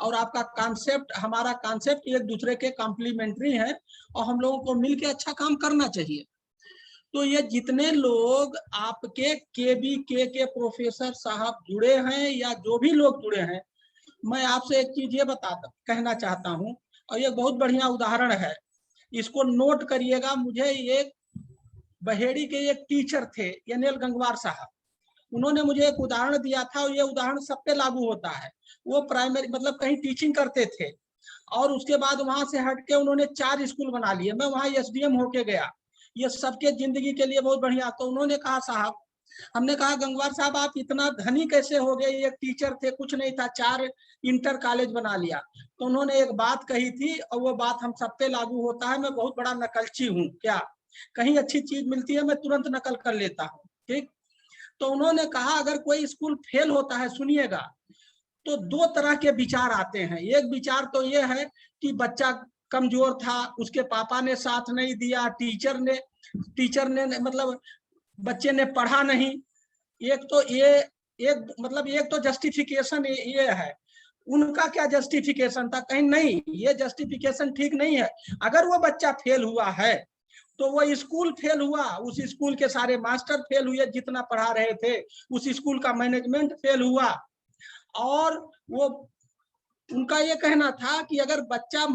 F: और आपका कॉन्सेप्ट, हमारा कॉन्सेप्ट एक दूसरे के कॉम्प्लीमेंट्री है और हम लोगों को मिलके अच्छा काम करना चाहिए। तो ये जितने लोग आपके KBK के प्रोफेसर साहब जुड़े हैं या जो भी लोग जुड़े हैं, मैं आपसे एक चीज ये कहना चाहता हूँ, और ये बहुत बढ़िया उदाहरण है, इसको नोट करिएगा। मुझे एक बहेड़ी के एक टीचर थे, NL गंगवार साहब, उन्होंने मुझे एक उदाहरण दिया था और ये उदाहरण सब पे लागू होता है। वो प्राइमरी मतलब कहीं टीचिंग करते थे और उसके बाद वहां से हटके उन्होंने 4 स्कूल बना लिए। मैं वहां SDM होके गया। ये सबके जिंदगी के लिए बहुत बढ़िया। तो उन्होंने कहा साहब, हमने कहा गंगवार साहब आप इतना धनी कैसे हो गए, एक टीचर थे, कुछ नहीं था, 4 इंटर कॉलेज बना लिया। तो उन्होंने एक बात कही थी और वो बात हम सब पे लागू होता है। मैं बहुत बड़ा नकलची हूँ, क्या कहीं अच्छी चीज मिलती है मैं तुरंत नकल कर लेता हूँ, ठीक। तो उन्होंने कहा अगर कोई स्कूल फेल होता है, सुनिएगा, तो 2 तरह के विचार आते हैं। एक विचार तो ये है कि बच्चा कमजोर था, उसके पापा ने साथ नहीं दिया, टीचर ने मतलब बच्चे ने पढ़ा नहीं। एक तो जस्टिफिकेशन ये है। उनका क्या जस्टिफिकेशन था, कहीं नहीं, ये जस्टिफिकेशन ठीक नहीं है। अगर वो बच्चा फेल हुआ है तो वो स्कूल फेल हुआ, उस स्कूल के सारे मास्टर फेल हुए जितना पढ़ा रहे थे, उस स्कूल का मैनेजमेंट फेल हुआ। और वो उनका ये कहना था कि अगर बच्चा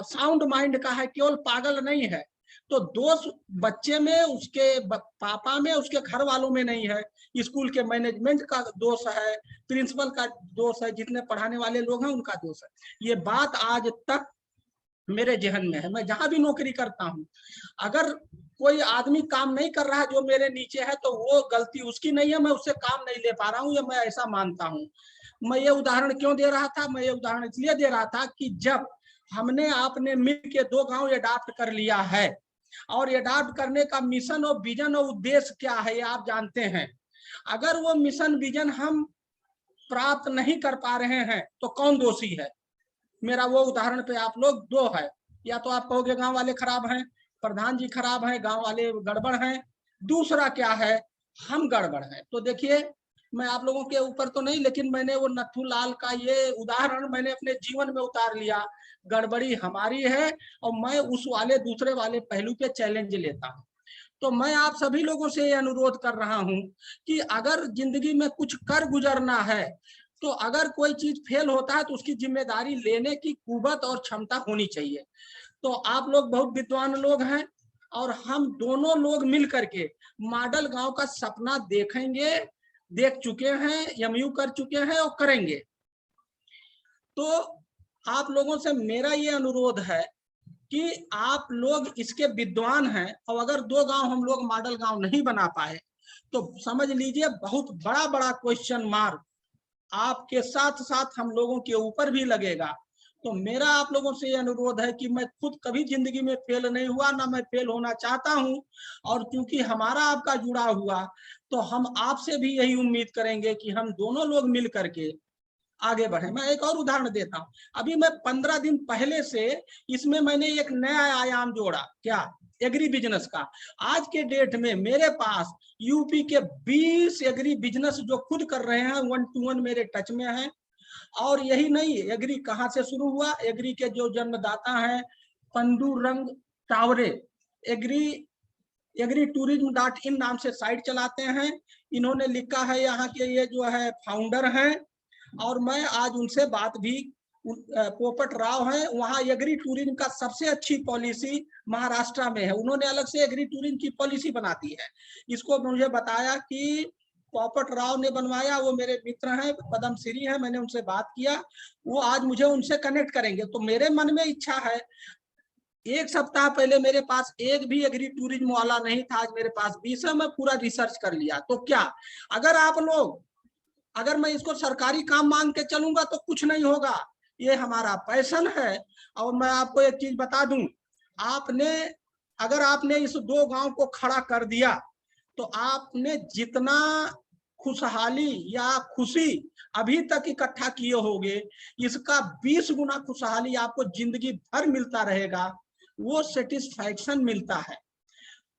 F: साउंड माइंड का है, केवल पागल नहीं है, तो दोष बच्चे में, उसके पापा में, उसके घर वालों में नहीं है, स्कूल के मैनेजमेंट का दोष है, प्रिंसिपल का दोष है, जितने पढ़ाने वाले लोग हैं उनका दोष है। ये बात आज तक मेरे जहन में है। मैं जहां भी नौकरी करता हूं, अगर कोई आदमी काम नहीं कर रहा है जो मेरे नीचे है, तो वो गलती उसकी नहीं है, मैं उससे काम नहीं ले पा रहा हूं, या मैं ऐसा मानता हूं। मैं ये उदाहरण क्यों दे रहा था, मैं ये उदाहरण इसलिए दे रहा था कि जब हमने आपने मिल के 2 गांव अडॉप्ट कर लिया है, और अडॉप्ट करने का मिशन और विजन और उद्देश्य क्या है ये आप जानते हैं। अगर वो मिशन विजन हम प्राप्त नहीं कर पा रहे हैं तो कौन दोषी है? मेरा वो उदाहरण पे आप लोग दो है, या तो आप कहोगे गांव वाले खराब हैं, प्रधान जी खराब हैं, गांव वाले गड़बड़ हैं, दूसरा क्या है, हम गड़बड़ हैं। तो देखिए मैं आप लोगों के ऊपर तो नहीं, लेकिन मैंने वो नथु लाल का ये उदाहरण मैंने अपने जीवन में उतार लिया। गड़बड़ी हमारी है और मैं उस वाले दूसरे वाले पहलू पे चैलेंज लेता हूँ। तो मैं आप सभी लोगों से ये अनुरोध कर रहा हूं कि अगर जिंदगी में कुछ कर गुजरना है तो अगर कोई चीज फेल होता है तो उसकी जिम्मेदारी लेने की कुवत और क्षमता होनी चाहिए। तो आप लोग बहुत विद्वान लोग हैं और हम दोनों लोग मिल करके मॉडल गांव का सपना देखेंगे, देख चुके हैं, एमयू कर चुके हैं और करेंगे। तो आप लोगों से मेरा ये अनुरोध है कि आप लोग इसके विद्वान हैं और अगर 2 गांव हम लोग मॉडल गांव नहीं बना पाए तो समझ लीजिए बहुत बड़ा बड़ा क्वेश्चन मार्क आपके साथ साथ हम लोगों के ऊपर भी लगेगा। तो मेरा आप लोगों से ये अनुरोध है कि मैं खुद कभी जिंदगी में फेल नहीं हुआ, ना मैं फेल होना चाहता हूं, और क्योंकि हमारा आपका जुड़ा हुआ तो हम आपसे भी यही उम्मीद करेंगे कि हम दोनों लोग मिल करके आगे बढ़े। मैं एक और उदाहरण देता हूं। अभी मैं 15 दिन पहले से इसमें मैंने एक नया आयाम जोड़ा, क्या, एग्री बिजनेस का। आज के डेट में मेरे पास यूपी के 20 एग्री बिजनेस जो खुद कर रहे हैं 1 to 1 मेरे टच में हैं। और यही नहीं, एग्री कहाँ से शुरू हुआ, एग्री के जो जन्मदाता हैं पंडुरंग टावरे, एग्री tourism.in नाम से साइट चलाते हैं। इन्होंने लिखा है, यहाँ के ये जो है फाउंडर हैं और मैं आज उनसे बात भी, पोपट राव है, वहाँ एग्री टूरिज्म का सबसे अच्छी पॉलिसी महाराष्ट्र में है, उन्होंने अलग से एग्री टूरिज्म की पॉलिसी बनाती है। इसको मुझे बताया कि पोपट राव ने बनवाया, वो मेरे मित्र हैं, पद्म श्री हैं, मैंने उनसे बात किया, वो आज मुझे उनसे कनेक्ट करेंगे। तो मेरे मन में इच्छा है, 1 सप्ताह पहले मेरे पास एक भी एग्री टूरिज्म वाला नहीं था, आज मेरे पास 20 है, मैं पूरा रिसर्च कर लिया। तो क्या अगर आप लोग, अगर मैं इसको सरकारी काम मांग के चलूंगा तो कुछ नहीं होगा, ये हमारा पैशन है। और मैं आपको एक चीज बता दूं, अगर आपने इस 2 गांव को खड़ा कर दिया तो आपने जितना खुशहाली या खुशी अभी तक इकट्ठा किए होगे, इसका 20 गुना खुशहाली आपको जिंदगी भर मिलता रहेगा, वो सेटिस्फैक्शन मिलता है।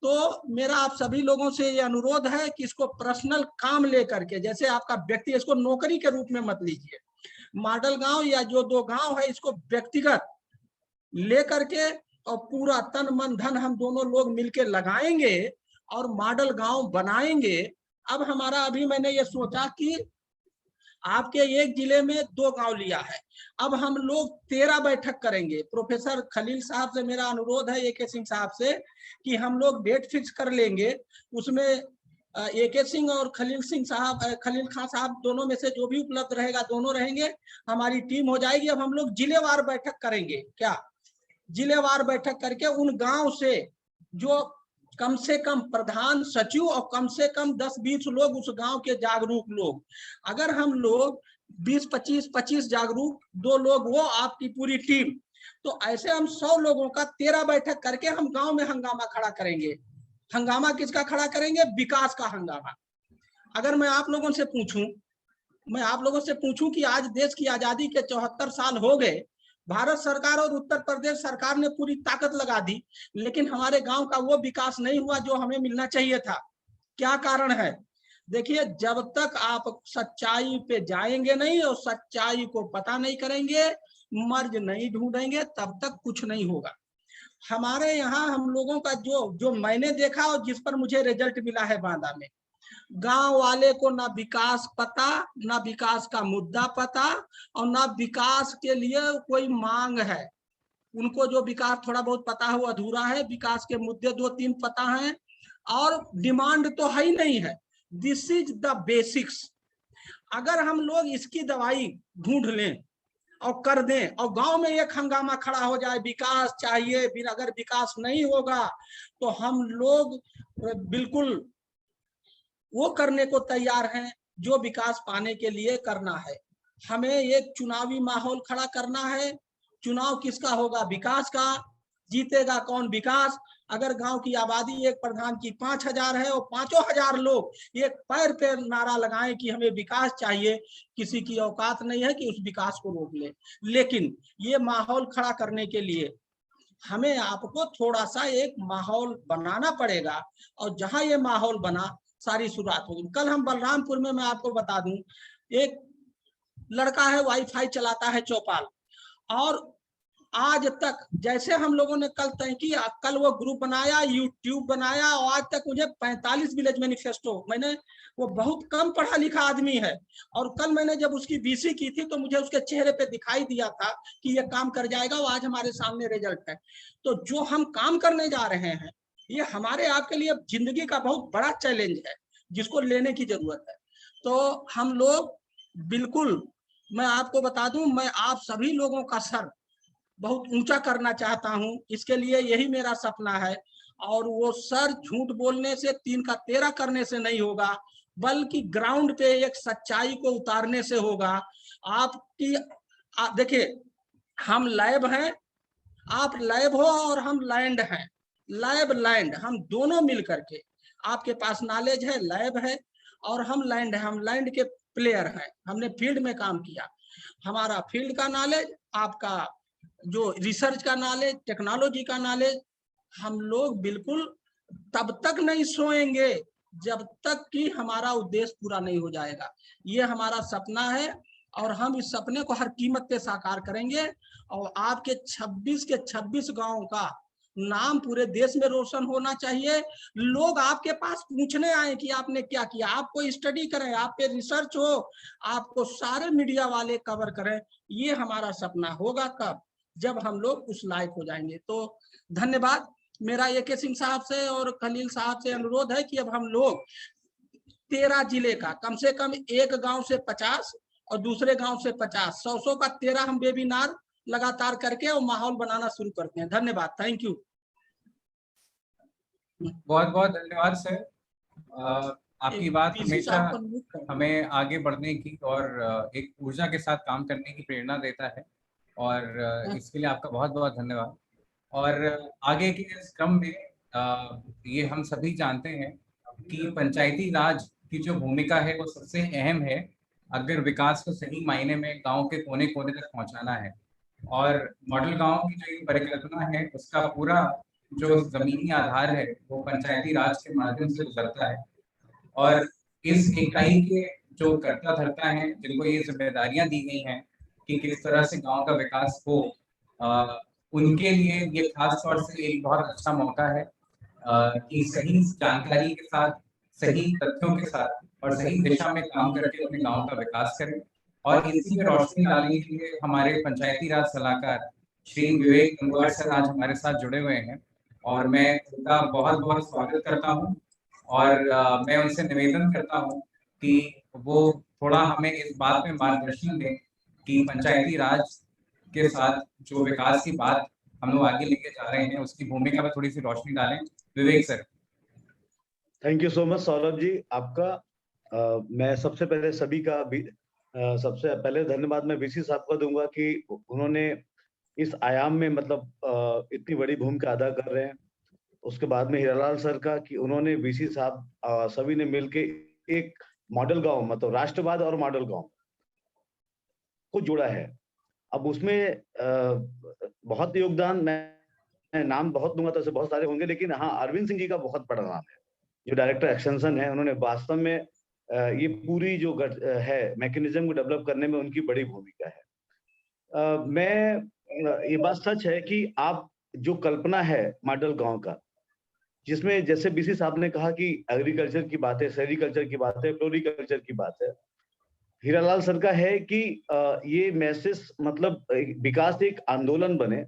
F: तो मेरा आप सभी लोगों से ये अनुरोध है कि इसको पर्सनल काम लेकर के, जैसे आपका व्यक्ति, इसको नौकरी के रूप में मत लीजिए। मॉडल गांव या जो 2 गांव है इसको व्यक्तिगत लेकर के और पूरा तन मन धन हम दोनों लोग मिलके लगाएंगे और मॉडल गांव बनाएंगे। अब हमारा, अभी मैंने ये सोचा कि आपके एक जिले में 2 गांव लिया है, अब हम लोग 13 बैठक करेंगे। प्रोफेसर खलील साहब से मेरा अनुरोध है, AK सिंह साहब से, कि हम लोग डेट फिक्स कर लेंगे, उसमें AK सिंह और खलील खान साहब दोनों में से जो भी उपलब्ध रहेगा दोनों रहेंगे, हमारी टीम हो जाएगी। अब हम लोग जिलेवार बैठक करेंगे, क्या, जिलेवार बैठक करके उन गांव से जो कम से कम प्रधान सचिव और कम से कम 10-20 लोग उस गांव के जागरूक लोग, अगर हम लोग 20-25 जागरूक, 2 लोग वो आपकी पूरी टीम, तो ऐसे हम 100 लोगों का 13 बैठक करके हम गांव में हंगामा खड़ा करेंगे। हंगामा किसका खड़ा करेंगे? विकास का हंगामा। अगर मैं आप लोगों से पूछूं कि आज देश की आजादी के 74 साल हो गए, भारत सरकार और उत्तर प्रदेश सरकार ने पूरी ताकत लगा दी, लेकिन हमारे गांव का वो विकास नहीं हुआ जो हमें मिलना चाहिए था। क्या कारण है? देखिए, जब तक आप सच्चाई पे जाएंगे नहीं और सच्चाई को पता नहीं करेंगे, मर्ज नहीं ढूंढेंगे, तब तक कुछ नहीं होगा। हमारे यहाँ हम लोगों का जो मैंने देखा और जिस पर मुझे रिजल्ट मिला है बांदा में, गांव वाले को ना विकास पता, ना विकास का मुद्दा पता और ना विकास के लिए कोई मांग है। उनको जो विकास थोड़ा बहुत पता है वो अधूरा है, विकास के मुद्दे 2-3 पता हैं और डिमांड तो है ही नहीं है। This is the basics. अगर हम लोग इसकी दवाई ढूंढ लें और कर दें और गांव में एक हंगामा खड़ा हो जाए, विकास चाहिए, अगर विकास नहीं होगा तो हम लोग बिल्कुल वो करने को तैयार हैं जो विकास पाने के लिए करना है। हमें एक चुनावी माहौल खड़ा करना है। चुनाव किसका होगा? विकास का। जीतेगा कौन? विकास। अगर गांव की आबादी एक प्रधान की 5,000 है और 5,000 लोग एक पैर पे नारा लगाएं कि हमें विकास चाहिए, किसी की औकात नहीं है कि उस विकास को रोक ले। लेकिन ये माहौल खड़ा करने के लिए हमें आपको थोड़ा सा एक माहौल बनाना पड़ेगा, और जहां ये माहौल बना सारी शुरुआत होगी। कल हम बलरामपुर में, मैं आपको बता दूं, एक लड़का है वाईफाई चलाता है चौपाल, और आज तक जैसे हम लोगों ने कल तय किया, कल वो ग्रुप बनाया, यूट्यूब बनाया, और आज तक मुझे 45 विलेज मैनिफेस्टो, मैंने, वो बहुत कम पढ़ा लिखा आदमी है, और कल मैंने जब उसकी वीसी की थी तो मुझे उसके चेहरे पे दिखाई दिया था कि ये काम कर जाएगा। वो आज हमारे सामने रिजल्ट है। तो जो हम काम करने जा रहे हैं, ये हमारे आपके लिए जिंदगी का बहुत बड़ा चैलेंज है जिसको लेने की जरूरत है। तो हम लोग बिल्कुल, मैं आपको बता दूं, मैं आप सभी लोगों का सर बहुत ऊंचा करना चाहता हूं, इसके लिए यही मेरा सपना है। और वो सर झूठ बोलने से, 3 का 13 करने से नहीं होगा, बल्कि ग्राउंड पे एक सच्चाई को उतारने से होगा। आपकी देखिए, हम लैब हैं, आप लैब हो और हम लैंड हैं, लैब लैंड, हम दोनों मिल करके, आपके पास नॉलेज है, लैब है, और हम लैंड है, हम लैंड के प्लेयर हैं, हमने फील्ड में काम किया। हमारा फील्ड का नॉलेज, आपका जो रिसर्च का नॉलेज, टेक्नोलॉजी का नॉलेज, हम लोग बिल्कुल तब तक नहीं सोएंगे जब तक कि हमारा उद्देश्य पूरा नहीं हो जाएगा। ये हमारा सपना है, और हम इस सपने को हर कीमत पे साकार करेंगे, और आपके 26 के 26 गांवों का नाम पूरे देश में रोशन होना चाहिए। लोग आपके पास पूछने आए कि आपने क्या किया, आपको स्टडी करें, आप पे रिसर्च हो, आपको सारे मीडिया वाले कवर करें। ये हमारा सपना होगा कब? जब हम लोग उस लायक हो जाएंगे। तो धन्यवाद। मेरा AK सिंह साहब से और खलील साहब से अनुरोध है कि अब हम लोग 13 जिले का कम से कम एक गांव से 50 और दूसरे गांव से 50, 100 का 13 हम वेबिनार लगातार करके और माहौल बनाना शुरू करते हैं। धन्यवाद। Thank you.
A: बहुत बहुत धन्यवाद सर। आपकी बात हमेशा हमें आगे बढ़ने की और एक ऊर्जा के साथ काम करने की प्रेरणा देता है, और इसके लिए आपका बहुत बहुत धन्यवाद। और आगे के इस क्रम में ये हम सभी जानते हैं कि पंचायती राज की जो भूमिका है वो सबसे अहम है अगर विकास को सही मायने में गांव के कोने कोने तक पहुंचाना है। और मॉडल गांव की जो एक परिकल्पना है उसका पूरा जो जमीनी आधार है वो पंचायती राज के माध्यम से गुजरता है। और इस इकाई के जो कर्ता धर्ता हैं, जिनको ये जिम्मेदारियां दी गई हैं कि किस तरह से गांव का विकास हो, उनके लिए ये खास तौर से एक बहुत अच्छा मौका है कि सही जानकारी के साथ, सही तथ्यों के साथ और सही दिशा में काम करके अपने गांव का विकास करें। और इसी में रोशनी डालने के लिए हमारे पंचायती राज सलाहकार श्री विवेक गंगवार सर आज हमारे साथ जुड़े हुए हैं, और मैं उनका बहुत बहुत स्वागत करता हूँ। और मैं उनसे निवेदन करता हूँ कि वो थोड़ा हमें इस बात में मार्गदर्शन दें कि पंचायती राज के साथ जो विकास की बात हम लोग आगे लेके जा रहे हैं उसकी भूमिका में थोड़ी सी रोशनी डालें। Vivek sir.
G: Thank you so much Saurabh ji, आपका मैं सबसे पहले सभी का सबसे पहले धन्यवाद मैं VC साहब को दूंगा कि उन्होंने इस आयाम में मतलब इतनी बड़ी भूमिका अदा कर रहे हैं। उसके बाद में हीरालाल सर का कि उन्होंने VC साहब सभी ने मिलके एक मॉडल गांव मतलब राष्ट्रवाद और मॉडल गांव को जोड़ा है। अब उसमें बहुत योगदान, मैं नाम बहुत दूंगा तो बहुत सारे होंगे, लेकिन हाँ अरविंद सिंह जी का बहुत बड़ा नाम है जो डायरेक्टर एक्सटेंशन है। उन्होंने वास्तव में ये पूरी जो है मैकेनिज्म को डेवलप करने में उनकी बड़ी भूमिका है। मैं ये बात सच है कि आप जो कल्पना है मॉडल गांव का, जिसमें जैसे VC साहब ने कहा कि एग्रीकल्चर की बात है, सेरिकल्चर की बात है, फ्लोरिकल्चर की बात है, हीरालाल सर का है कि ये मैसेज मतलब विकास एक आंदोलन बने।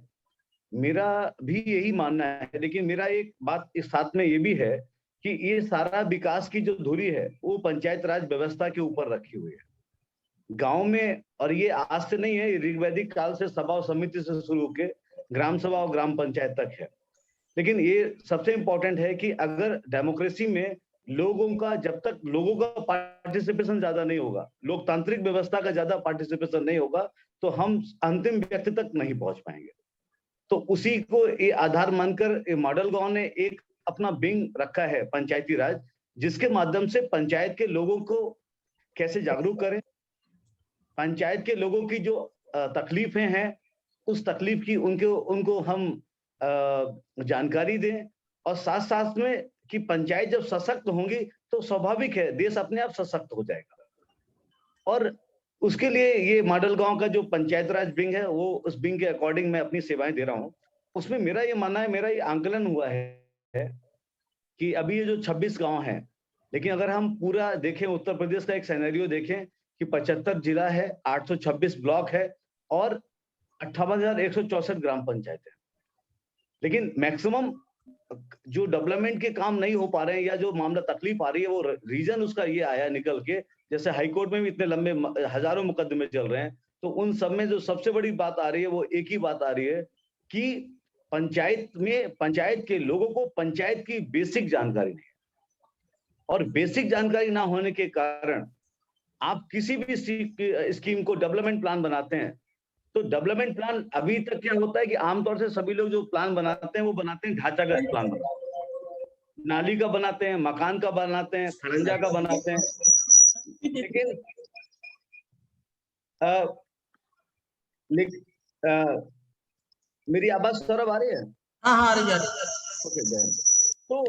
G: मेरा भी यही मानना है, लेकिन मेरा एक बात इस साथ में ये भी है कि ये सारा विकास की जो धुरी है वो पंचायत राज व्यवस्था के ऊपर रखी हुई है गांव में। और ये आज से नहीं है, ऋग्वैदिक काल से सभा और समिति से शुरू के ग्राम सभा और ग्राम पंचायत तक है। लेकिन ये सबसे इंपॉर्टेंट है कि अगर डेमोक्रेसी में लोगों का, जब तक लोगों का पार्टिसिपेशन ज्यादा नहीं होगा, लोकतांत्रिक व्यवस्था का ज्यादा पार्टिसिपेशन नहीं होगा, तो हम अंतिम व्यक्ति तक नहीं पहुंच पाएंगे। तो उसी को ये आधार मानकर मॉडल गांव ने एक अपना विंग रखा है पंचायती राज, जिसके माध्यम से पंचायत के लोगों को कैसे जागरूक करें, पंचायत के लोगों की जो तकलीफें हैं उस तकलीफ की उनको हम जानकारी दें, और साथ साथ में कि पंचायत जब सशक्त होंगी तो स्वाभाविक है देश अपने आप सशक्त हो जाएगा। और उसके लिए ये मॉडल गांव का जो पंचायत राज विंग है, वो उस विंग के अकॉर्डिंग मैं अपनी सेवाएं दे रहा हूँ। उसमें मेरा ये मानना है, मेरा ये आंकलन हुआ है कि अभी ये जो 26 गांव हैं, लेकिन अगर हम पूरा देखें, उत्तर प्रदेश का एक सिनेरियो देखें कि 75 जिला है, 826 ब्लॉक है और 58,164 ग्राम पंचायत है, लेकिन मैक्सिमम जो डेवलपमेंट के काम नहीं हो पा रहे हैं या जो मामला तकलीफ आ रही है, वो रीजन उसका ये आया निकल के, जैसे हाईकोर्ट में भी इतने लंबे हजारों मुकदमे चल रहे हैं, तो उन सब में जो सबसे बड़ी बात आ रही है वो एक ही बात आ रही है कि पंचायत के लोगों को पंचायत की बेसिक जानकारी नहीं है, और बेसिक जानकारी ना होने के कारण आप किसी भी स्कीम को डेवलपमेंट प्लान बनाते हैं, तो डेवलपमेंट प्लान अभी तक क्या होता है कि आमतौर से सभी लोग जो प्लान बनाते हैं वो बनाते हैं ढांचागत प्लान बनाते हैं, नाली का बनाते हैं, मकान का बनाते हैं, खड़ंजा का बनाते हैं, लेकिन मेरी आवाज सौरभ आ रही है?
F: हाँ आ रही है।
G: ओके, तो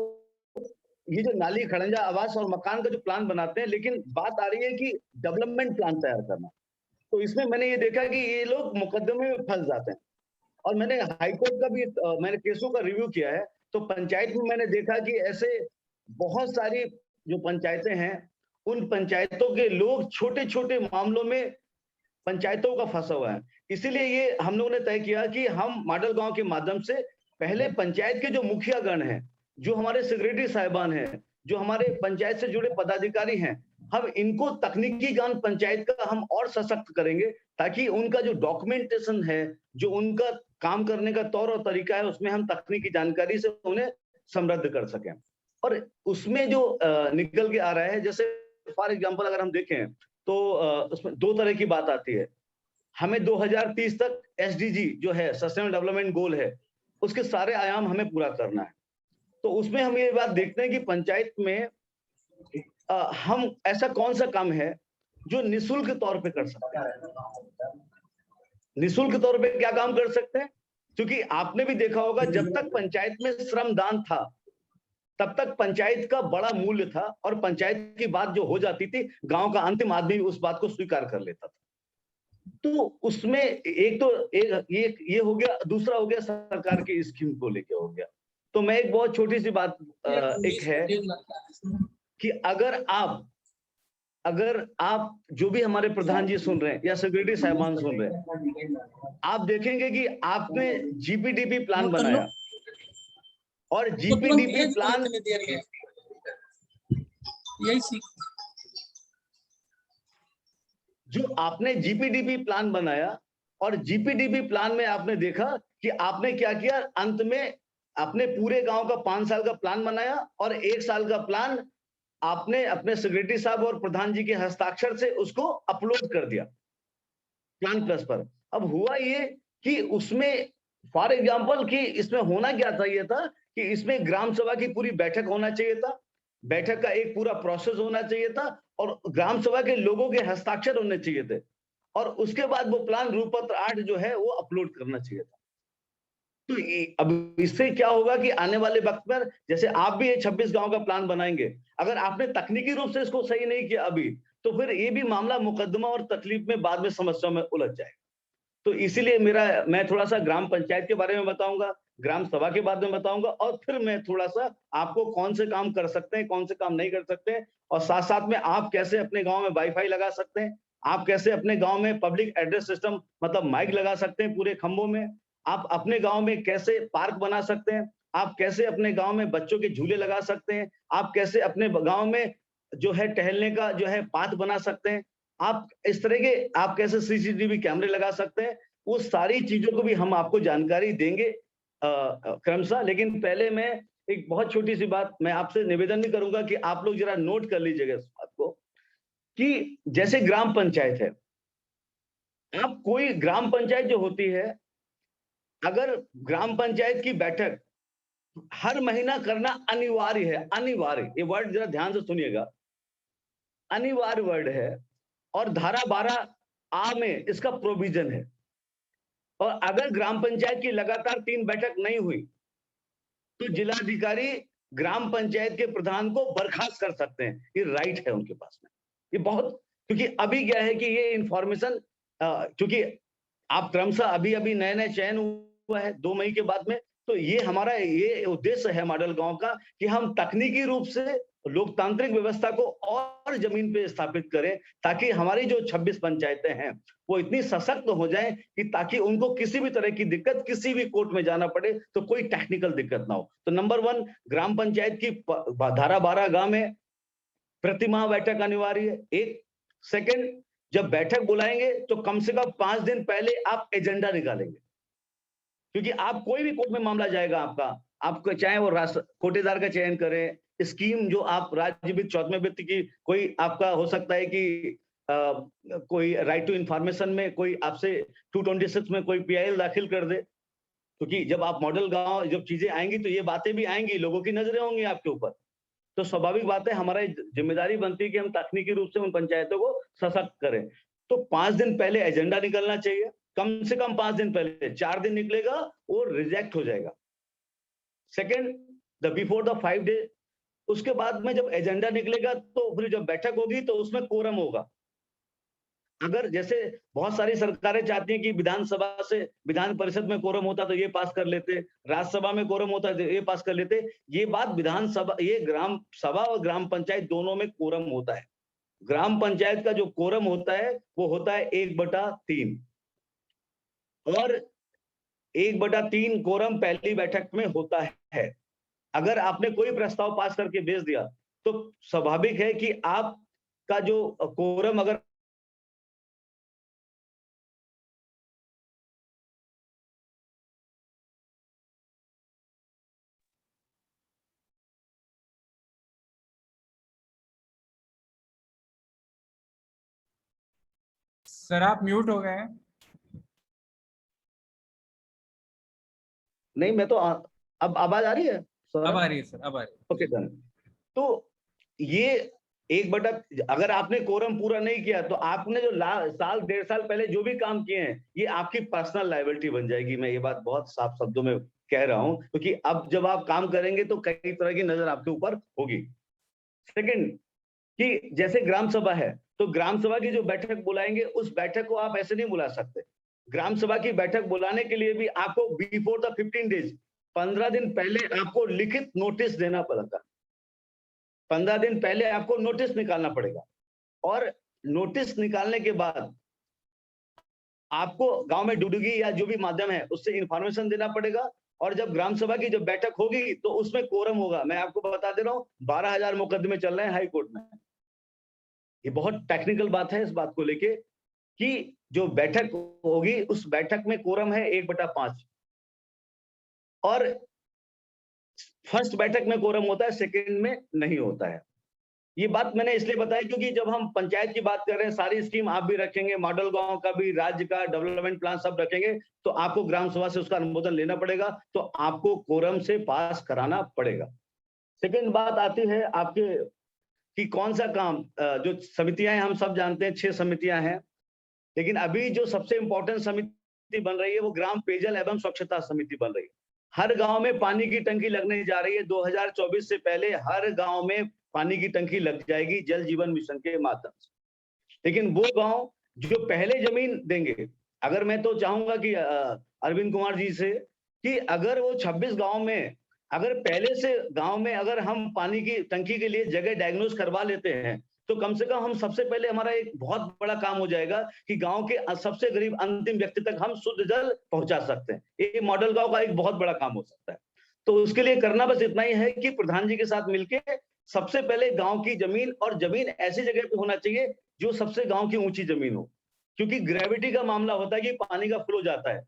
G: ये जो नाली, खड़ंजा, आवास और मकान का जो प्लान बनाते हैं, लेकिन बात आ रही है कि डेवलपमेंट प्लान तैयार करना, तो इसमें मैंने ये देखा कि ये लोग मुकदमे में फंस जाते हैं। और मैंने हाईकोर्ट का भी मैंने केसों का रिव्यू किया है, तो पंचायत में मैंने देखा कि ऐसे बहुत सारी जो पंचायतें हैं, उन पंचायतों के लोग छोटे छोटे मामलों में पंचायतों का फंसा हुआ है। इसीलिए ये हम लोगों ने तय किया कि हम मॉडल गांव के माध्यम से पहले पंचायत के जो मुखिया गण हैं, जो हमारे सेक्रेटरी साहिबान हैं, जो हमारे पंचायत से जुड़े पदाधिकारी हैं, हम इनको तकनीकी ज्ञान पंचायत का हम और सशक्त करेंगे, ताकि उनका जो डॉक्यूमेंटेशन है, जो उनका काम करने का तौर और तरीका है, उसमें हम तकनीकी जानकारी से उन्हें समृद्ध कर सकें। और उसमें जो निकल के आ रहा है, जैसे फॉर एग्जाम्पल अगर हम देखें तो उसमें दो तरह की बात आती है। हमें 2030 तक SDG जो है, सस्टेनेबल डेवलपमेंट गोल है, उसके सारे आयाम हमें पूरा करना है। तो उसमें हम ये बात देखते हैं कि पंचायत में हम ऐसा कौन सा काम है जो निःशुल्क तौर पे कर सकते हैं। निःशुल्क तौर पे क्या काम कर सकते हैं? क्योंकि आपने भी देखा होगा, जब तक पंचायत में श्रमदान था तब तक पंचायत का बड़ा मूल्य था, और पंचायत की बात जो हो जाती थी, गांव का अंतिम आदमी उस बात को स्वीकार कर लेता था। तो उसमें एक ये हो गया, दूसरा हो गया सरकार की स्कीम को लेके हो गया। तो मैं एक बहुत छोटी सी बात एक है कि अगर आप जो भी हमारे प्रधान जी सुन रहे हैं या सेक्रेटरी साहिबान सुन रहे हैं, आप देखेंगे कि आपने GPDP प्लान बनाया, और GPDP प्लान जो आपने GPDP प्लान बनाया, और GPDP प्लान में आपने देखा कि आपने क्या किया, अंत में अपने पूरे गांव का 5 साल का प्लान बनाया, और 1 साल का प्लान आपने अपने सेक्रेटरी साहब और प्रधान जी के हस्ताक्षर से उसको अपलोड कर दिया प्लान प्लस पर। अब हुआ ये कि उसमें फॉर एग्जांपल कि इसमें होना क्या था, ये था कि इसमें ग्राम सभा की पूरी बैठक होना चाहिए था, बैठक का एक पूरा प्रोसेस होना चाहिए था, और ग्राम सभा के लोगों के हस्ताक्षर होने चाहिए थे, और उसके बाद वो प्लान रूपपत्र 8 जो है वो अपलोड करना चाहिए था। तो अब इससे क्या होगा कि आने वाले वक्त पर, जैसे आप भी ये 26 गांव का प्लान बनाएंगे, अगर आपने तकनीकी रूप से इसको सही नहीं किया अभी, तो फिर ये भी मामला मुकदमा और तकलीफ में बाद में समस्या में उलझ जाएगा। तो इसीलिए मैं थोड़ा सा ग्राम पंचायत के बारे में बताऊंगा, ग्राम सभा के बारे में बताऊंगा, और फिर मैं थोड़ा सा आपको कौन से काम कर सकते हैं, कौन से काम नहीं कर सकते हैं, और साथ साथ में आप कैसे अपने गांव में वाईफाई लगा सकते हैं, आप कैसे अपने गांव में पब्लिक एड्रेस सिस्टम मतलब माइक लगा सकते हैं पूरे खंभों में, आप अपने गांव में कैसे पार्क बना सकते हैं, आप कैसे अपने गांव में बच्चों के झूले लगा सकते हैं, आप कैसे अपने गांव में जो है टहलने का जो है पाथ बना सकते हैं, आप इस तरह के आप कैसे CCTV कैमरे लगा सकते हैं, वो सारी चीजों को भी हम आपको जानकारी देंगे क्रमशः। लेकिन पहले मैं एक बहुत छोटी सी बात मैं आपसे निवेदन भी करूंगा कि आप लोग जरा नोट कर लीजिएगा इस बात को, कि जैसे ग्राम पंचायत है, आप कोई ग्राम पंचायत जो होती है, अगर ग्राम पंचायत की बैठक हर महीना करना अनिवार्य है, अनिवार्य, ये वर्ड जरा ध्यान से सुनिएगा, अनिवार्य वर्ड है, और धारा 12A में इसका प्रोविजन है। और अगर ग्राम पंचायत की लगातार 3 बैठक नहीं हुई तो जिलाधिकारी ग्राम पंचायत के प्रधान को बर्खास्त कर सकते हैं, ये राइट है उनके पास में। ये बहुत, क्योंकि अभी क्या है कि ये इंफॉर्मेशन, क्योंकि आप क्रमशः अभी नए चयन हुआ है 2 मई के बाद में, तो ये हमारा ये उद्देश्य है मॉडल गांव का कि हम तकनीकी रूप से लोकतांत्रिक व्यवस्था को और जमीन पे स्थापित करें, ताकि हमारी जो 26 पंचायतें हैं वो इतनी सशक्त हो जाएं कि ताकि उनको किसी भी तरह की दिक्कत, किसी भी कोर्ट में जाना पड़े तो कोई टेक्निकल दिक्कत ना हो। तो नंबर 1, ग्राम पंचायत की धारा 12 में प्रतिमाह बैठक अनिवार्य है। एक सेकंड, जब बैठक बुलाएंगे तो कम से कम 5 दिन पहले आप एजेंडा निकालेंगे, क्योंकि आप कोई भी कोर्ट में मामला जाएगा आपका चाहे वो कोटेदार का चयन करें, स्कीम जो आप राज्य वित्त 4वें वित्त की, कोई आपका हो सकता है कि कोई राइट टू इंफॉर्मेशन में कोई आपसे 226 में कोई PIL दाखिल कर दे, क्योंकि जब आप मॉडल गांव जब चीजें आएंगी तो ये बातें भी आएंगी, लोगों की नजरें होंगी आपके ऊपर, तो स्वाभाविक बात है हमारी जिम्मेदारी बनती है कि हम तकनीकी रूप से उन पंचायतों को सशक्त करें। तो 5 दिन पहले एजेंडा निकलना चाहिए, कम से कम 5 दिन पहले। 4 दिन निकलेगा वो रिजेक्ट हो जाएगा। सेकंड, बिफोर द 5 डे, उसके बाद में जब एजेंडा निकलेगा तो फिर जब बैठक होगी तो उसमें कोरम होगा। अगर जैसे बहुत सारी सरकारें चाहती हैं कि विधानसभा से विधान परिषद में कोरम होता तो ये पास कर लेते, राज्यसभा में कोरम होता तो ये पास कर लेते, ये बात विधानसभा, ये ग्राम सभा और ग्राम पंचायत दोनों में कोरम होता है। ग्राम पंचायत का जो कोरम होता है वो होता है 1/3, और 1/3 कोरम पहली बैठक में होता है। अगर आपने कोई प्रस्ताव पास करके भेज दिया तो स्वाभाविक है कि आपका जो कोरम अगर
A: सर आप म्यूट हो गए हैं।
G: नहीं, मैं तो अब आवाज आ रही है?
A: अब आ रही है सर, अब आ रही है।
G: Okay done. तो ये 1/, अगर आपने कोरम पूरा नहीं किया तो आपने जो साल 1.5 साल पहले जो भी काम किए हैं ये आपकी पर्सनल लायबिलिटी बन जाएगी। मैं ये बात बहुत साफ शब्दों में कह रहा हूं, क्योंकि अब जब आप काम करेंगे तो कई तरह की नजर आपके ऊपर होगी। सेकंड, कि जैसे ग्राम सभा है तो ग्राम सभा की जो बैठक बुलाएंगे उस बैठक को आप ऐसे नहीं बुला सकते। ग्राम सभा की बैठक बुलाने के लिए भी आपको बिफोर द 15 डेज, 15 दिन पहले आपको लिखित नोटिस देना पड़ेगा। 15 दिन पहले आपको नोटिस निकालना पड़ेगा, और नोटिस निकालने के बाद आपको गांव में डुडुगी या जो भी माध्यम है उससे इंफॉर्मेशन देना पड़ेगा। और जब ग्राम सभा की जब बैठक होगी तो उसमें कोरम होगा। मैं आपको बता दे रहा हूँ 12,000 मुकदमे चल रहे हैं हाई कोर्ट में। ये बहुत टेक्निकल बात है इस बात को लेके कि जो बैठक होगी उस बैठक में कोरम है 1/5, और फर्स्ट बैठक में कोरम होता है, सेकंड में नहीं होता है। ये बात मैंने इसलिए बताया क्योंकि जब हम पंचायत की बात कर रहे हैं, सारी स्कीम आप भी रखेंगे, मॉडल गांव का भी, राज्य का डेवलपमेंट प्लान सब रखेंगे, तो आपको ग्राम सभा से उसका अनुमोदन लेना पड़ेगा, तो आपको कोरम से पास कराना पड़ेगा। सेकंड बात आती है आपके कि कौन सा काम, जो समितियां हैं हम सब जानते हैं 6 समितियां हैं, लेकिन अभी जो सबसे इंपॉर्टेंट समिति बन रही है वो ग्राम पेयजल एवं स्वच्छता समिति बन रही है। हर गांव में पानी की टंकी लगने जा रही है। 2024 से पहले हर गांव में पानी की टंकी लग जाएगी जल जीवन मिशन के माध्यम से। लेकिन वो गांव जो पहले जमीन देंगे, अगर मैं तो चाहूंगा कि अरविंद कुमार जी से कि अगर वो 26 गांव में अगर पहले से गांव में अगर हम पानी की टंकी के लिए जगह डायग्नोज करवा लेते हैं तो कम से कम हम सबसे पहले हमारा एक बहुत बड़ा काम हो जाएगा कि गांव के सबसे गरीब अंतिम व्यक्ति तक हम शुद्ध जल पहुंचा सकते हैं। ये मॉडल गांव का एक बहुत बड़ा काम हो सकता है। तो उसके लिए करना बस इतना ही है कि प्रधान जी के साथ मिलके सबसे पहले गांव की जमीन, और जमीन ऐसी जगह पे होना चाहिए जो सबसे गांव की ऊंची जमीन हो, क्योंकि ग्रेविटी का मामला होता है कि पानी का फ्लो जाता है।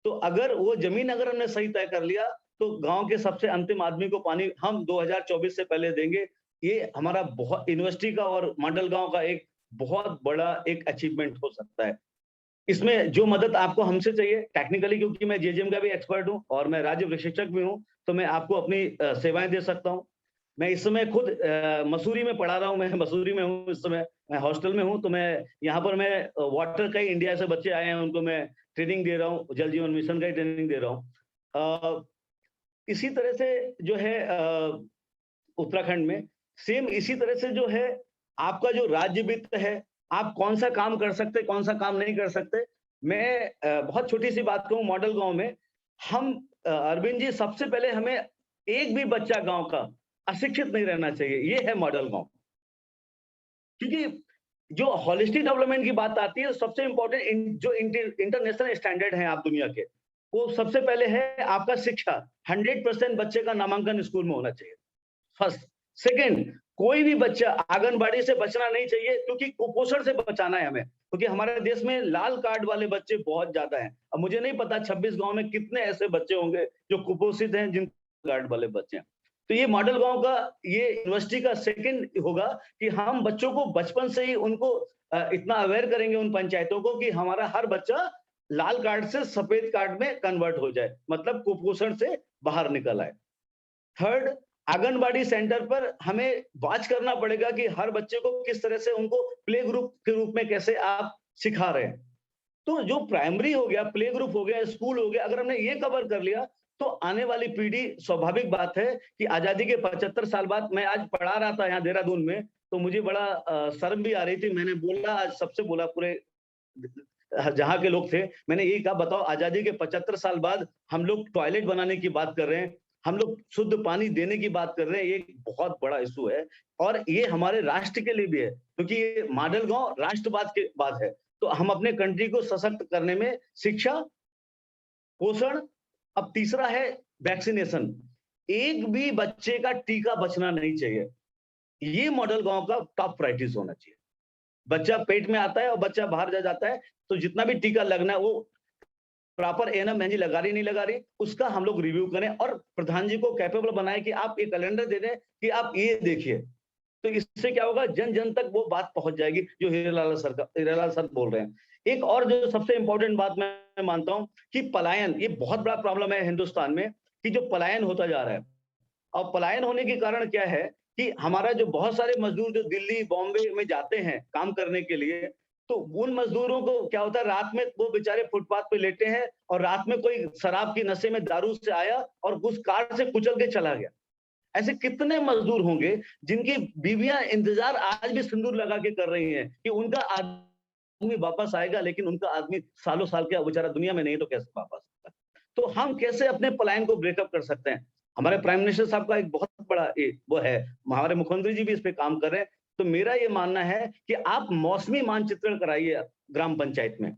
G: तो अगर वो जमीन अगर हमने सही तय कर लिया तो गांव के सबसे अंतिम आदमी को पानी हम 2024 से पहले देंगे। ये हमारा बहुत यूनिवर्सिटी का और मॉडल गांव का एक बहुत बड़ा एक अचीवमेंट हो सकता है। इसमें जो मदद आपको हमसे चाहिए टेक्निकली, क्योंकि मैं जेजेएम का भी एक्सपर्ट हूं और मैं राज्य प्रशिक्षक भी हूं, तो मैं आपको अपनी सेवाएं दे सकता हूं। मैं इस समय खुद मसूरी में पढ़ा रहा हूं, मैं मसूरी में हूं इस समय, मैं हॉस्टल में हूं, तो मैं यहाँ पर मैं वाटर का ही इंडिया से बच्चे आए हैं, उनको मैं ट्रेनिंग दे रहा हूँ, जल जीवन मिशन का ही ट्रेनिंग दे रहा हूँ। इसी तरह से जो है उत्तराखंड में सेम इसी तरह से जो है आपका जो राज्य वित्त है, आप कौन सा काम कर सकते, कौन सा काम नहीं कर सकते। मैं बहुत छोटी सी बात कहूँ, मॉडल गांव में हम अरविंद जी, सबसे पहले हमें एक भी बच्चा गांव का अशिक्षित नहीं रहना चाहिए, ये है मॉडल गांव। क्योंकि जो होलिस्टिक डेवलपमेंट की बात आती है, सबसे इंपॉर्टेंट जो इंटरनेशनल स्टैंडर्ड है आप दुनिया के, वो सबसे पहले है आपका शिक्षा। 100% बच्चे का नामांकन स्कूल में होना चाहिए, फर्स्ट। सेकंड, कोई भी बच्चा आंगनबाड़ी से बचना नहीं चाहिए, क्योंकि कुपोषण से बचाना है हमें, क्योंकि हमारे देश में लाल कार्ड वाले बच्चे बहुत ज्यादा हैं। अब मुझे नहीं पता 26 गांव में कितने ऐसे बच्चे होंगे जो कुपोषित हैं, जिन कार्ड वाले बच्चे हैं। तो ये मॉडल गांव का, ये यूनिवर्सिटी का सेकंड होगा कि हम बच्चों को बचपन से ही उनको इतना अवेयर करेंगे उन पंचायतों को कि हमारा हर बच्चा लाल कार्ड से सफेद कार्ड में कन्वर्ट हो जाए, मतलब कुपोषण से बाहर निकल आए। थर्ड, आंगनबाड़ी सेंटर पर हमें वाच करना पड़ेगा कि हर बच्चे को किस तरह से उनको प्ले ग्रुप के रूप में कैसे आप सिखा रहे हैं। तो जो प्राइमरी हो गया, प्ले ग्रुप हो गया, स्कूल हो गया, अगर हमने ये कवर कर लिया तो आने वाली पीढ़ी, स्वाभाविक बात है कि आजादी के 75 साल बाद, मैं आज पढ़ा रहा था यहाँ देहरादून में, तो मुझे बड़ा शर्म भी आ रही थी। मैंने बोला, आज सबसे बोला, पूरे जहां के लोग थे, मैंने यही कहा, बताओ आजादी के 75 साल बाद हम लोग टॉयलेट बनाने की बात कर रहे हैं, हम लोग शुद्ध पानी देने की बात कर रहे हैं, ये बहुत बड़ा इशू है। और ये हमारे राष्ट्र के लिए भी है, क्योंकि ये मॉडल गांव राष्ट्रवाद के बाद है। तो हम अपने कंट्री को सशक्त करने में शिक्षा, पोषण, अब तीसरा है वैक्सीनेशन। एक भी बच्चे का टीका बचना नहीं चाहिए, ये मॉडल गांव का टॉप प्रायोरिटीज होना चाहिए। बच्चा पेट में आता है और बच्चा बाहर जा जाता है, तो जितना भी टीका लगना है वो प्रॉपर एएनएम बहन जी लगा रही नहीं लगा रही, उसका हम लोग रिव्यू करें और प्रधान जी को कैपेबल बनाए कि आप ये कैलेंडर दे दें कि आप ये देखिए। तो इससे क्या होगा, जन जन तक वो बात पहुंच जाएगी जो हीरालाल सर बोल रहे हैं। एक और जो सबसे इंपॉर्टेंट बात मैं मानता हूं कि पलायन, ये बहुत बड़ा प्रॉब्लम है हिंदुस्तान में, कि जो पलायन होता जा रहा है। और पलायन होने के कारण क्या है कि हमारा जो बहुत सारे मजदूर जो दिल्ली बॉम्बे में जाते हैं काम करने के लिए, तो उन मजदूरों को क्या होता है, रात में वो बेचारे फुटपाथ पे लेटे हैं और रात में कोई शराब की नशे में, दारू से आया और उस कार से कुचल के चला गया। ऐसे कितने मजदूर होंगे जिनकी बीवियां इंतजार आज भी सिंदूर लगा के कर रही हैं कि उनका आदमी वापस आएगा, लेकिन उनका आदमी सालों साल का बेचारा दुनिया में नहीं, तो कैसे वापस आएगा। तो हम कैसे अपने पलायन को ब्रेकअप कर सकते हैं? हमारे प्राइम मिनिस्टर साहब का एक बहुत बड़ा वो है, हमारे मुख्यमंत्री जी भी इस पे काम कर रहे हैं। तो मेरा ये मानना है कि आप मौसमी मानचित्रण कराइए ग्राम पंचायत में।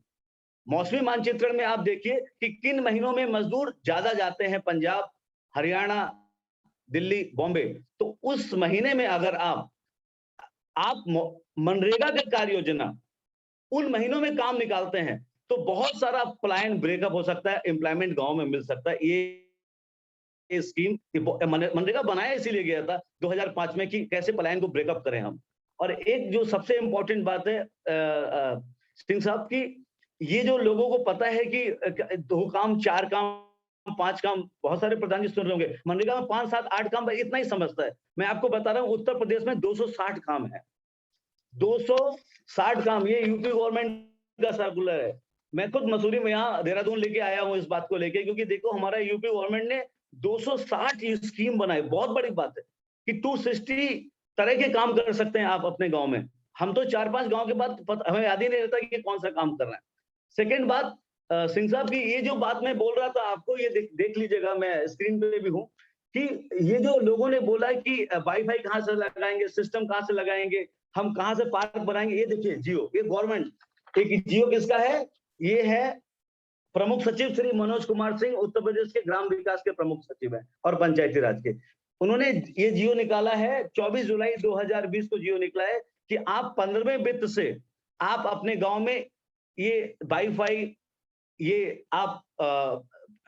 G: मौसमी मानचित्रण में आप देखिए कि किन महीनों में मजदूर ज्यादा जाते हैं, पंजाब, हरियाणा, दिल्ली, बॉम्बे। तो उस महीने में अगर आप मनरेगा के कार्य योजना उन महीनों में काम निकालते हैं, तो बहुत सारा पलायन ब्रेकअप हो सकता है, एम्प्लॉयमेंट गांव में मिल सकता है। ये स्कीम मनरेगा बनाया इसीलिए गया था 2005 में कि कैसे पलायन को ब्रेकअप करें हम। और एक जो सबसे इंपॉर्टेंट बात है सिंह साहब की, ये जो लोगों को पता है कि 2 काम, 4 काम, 5 काम, बहुत सारे प्रधान जी सुन रहे होंगे, मनरेगा में 5, 7, 8 काम इतना ही समझता है। मैं आपको बता रहा हूँ, उत्तर प्रदेश में 260 काम है, 260 काम। ये यूपी गवर्नमेंट का सर्कुलर है। मैं खुद मसूरी में यहाँ देहरादून लेके आया हूँ इस बात को लेके, क्योंकि देखो हमारा यूपी गवर्नमेंट ने 260 स्कीम बनाई। बहुत बड़ी बात है कि 260 तरह के काम कर सकते हैं आप अपने गांव में। हम तो 4-5 गांव के बाद हमें याद ही नहीं रहता कि कौन सा काम कर रहे हैं। सेकेंड बात, सिंह साहब की ये जो बात मैं बोल रहा था आपको, ये देख लीजिएगा, मैं स्क्रीन पे भी हूँ, कि ये जो लोगों ने बोला कि वाईफाई कहाँ से लगाएंगे, सिस्टम कहाँ से लगाएंगे, हम कहाँ से पार्क बनाएंगे। ये देखिए जियो, ये गवर्नमेंट, एक जियो किसका है, ये है प्रमुख सचिव श्री मनोज कुमार सिंह, उत्तर प्रदेश के ग्राम विकास के प्रमुख सचिव हैं और पंचायती राज के। उन्होंने ये जियो निकाला है, 24 जुलाई 2020 को जियो निकला है कि आप 15वें वित्त से आप अपने गांव में ये वाईफाई, ये आप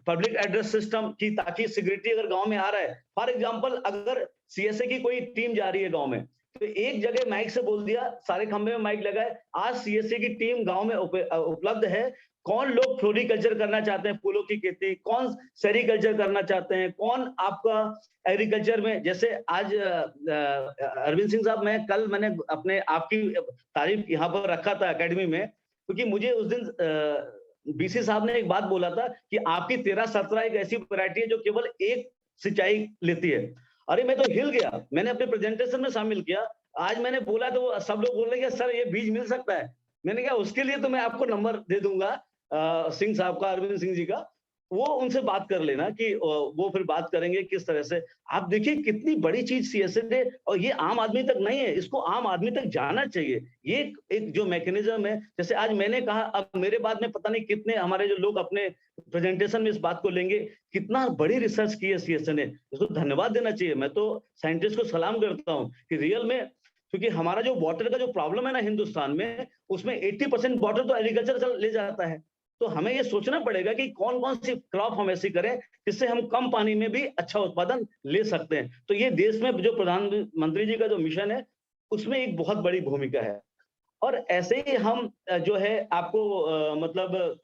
G: पब्लिक एड्रेस सिस्टम की, ताकि सिक्योरिटी अगर गांव में आ रहा है, फॉर एग्जांपल अगर सीएसए की कोई टीम जा रही है गांव में, तो एक जगह माइक से बोल दिया, सारे खंबे में माइक लगाए। आज सीएससी की टीम गांव में उपलब्ध है। कौन लोग फ्लोरिकल्चर करना चाहते हैं, फूलों की खेती, कौन सेरिकल्चर करना चाहते हैं, कौन आपका एग्रीकल्चर में, जैसे आज अरविंद सिंह साहब, मैंने अपने आपकी तारीफ यहाँ पर रखा था एकेडमी में, क्योंकि मुझे उस दिन बीसी साहब ने एक बात बोला था कि आपकी 13-17 एक ऐसी वैरायटी है जो केवल एक सिंचाई लेती है। अरे मैं तो हिल गया, मैंने अपने प्रेजेंटेशन में शामिल किया। आज मैंने बोला तो सब लोग बोल रहे हैं सर ये बीज मिल सकता है। मैंने कहा उसके लिए तो मैं आपको नंबर दे दूंगा सिंह साहब का, अरविंद सिंह जी का, वो उनसे बात कर लेना कि वो फिर बात करेंगे किस तरह से। आप देखिए कितनी बड़ी चीज सीएससी है, और ये आम आदमी तक नहीं है, इसको आम आदमी तक जाना चाहिए। ये एक जो मैकेनिज्म है, जैसे आज मैंने कहा, अब मेरे बाद में पता नहीं कितने हमारे जो लोग अपने प्रेजेंटेशन में इस बात को लेंगे। कितना बड़ी रिसर्च की है सीएससी ने, इसको धन्यवाद देना चाहिए। मैं तो साइंटिस्ट को सलाम करता हूँ कि रियल में, क्योंकि हमारा जो वाटर का जो प्रॉब्लम है ना हिंदुस्तान में, उसमें 80% वाटर तो एग्रीकल्चर ले जाता है। तो हमें ये सोचना पड़ेगा कि कौन कौन सी क्रॉप हम ऐसी करें जिससे हम कम पानी में भी अच्छा उत्पादन ले सकते हैं। तो ये देश में जो प्रधानमंत्री जी का जो मिशन है उसमें एक बहुत बड़ी भूमिका है। और ऐसे ही हम जो है आपको मतलब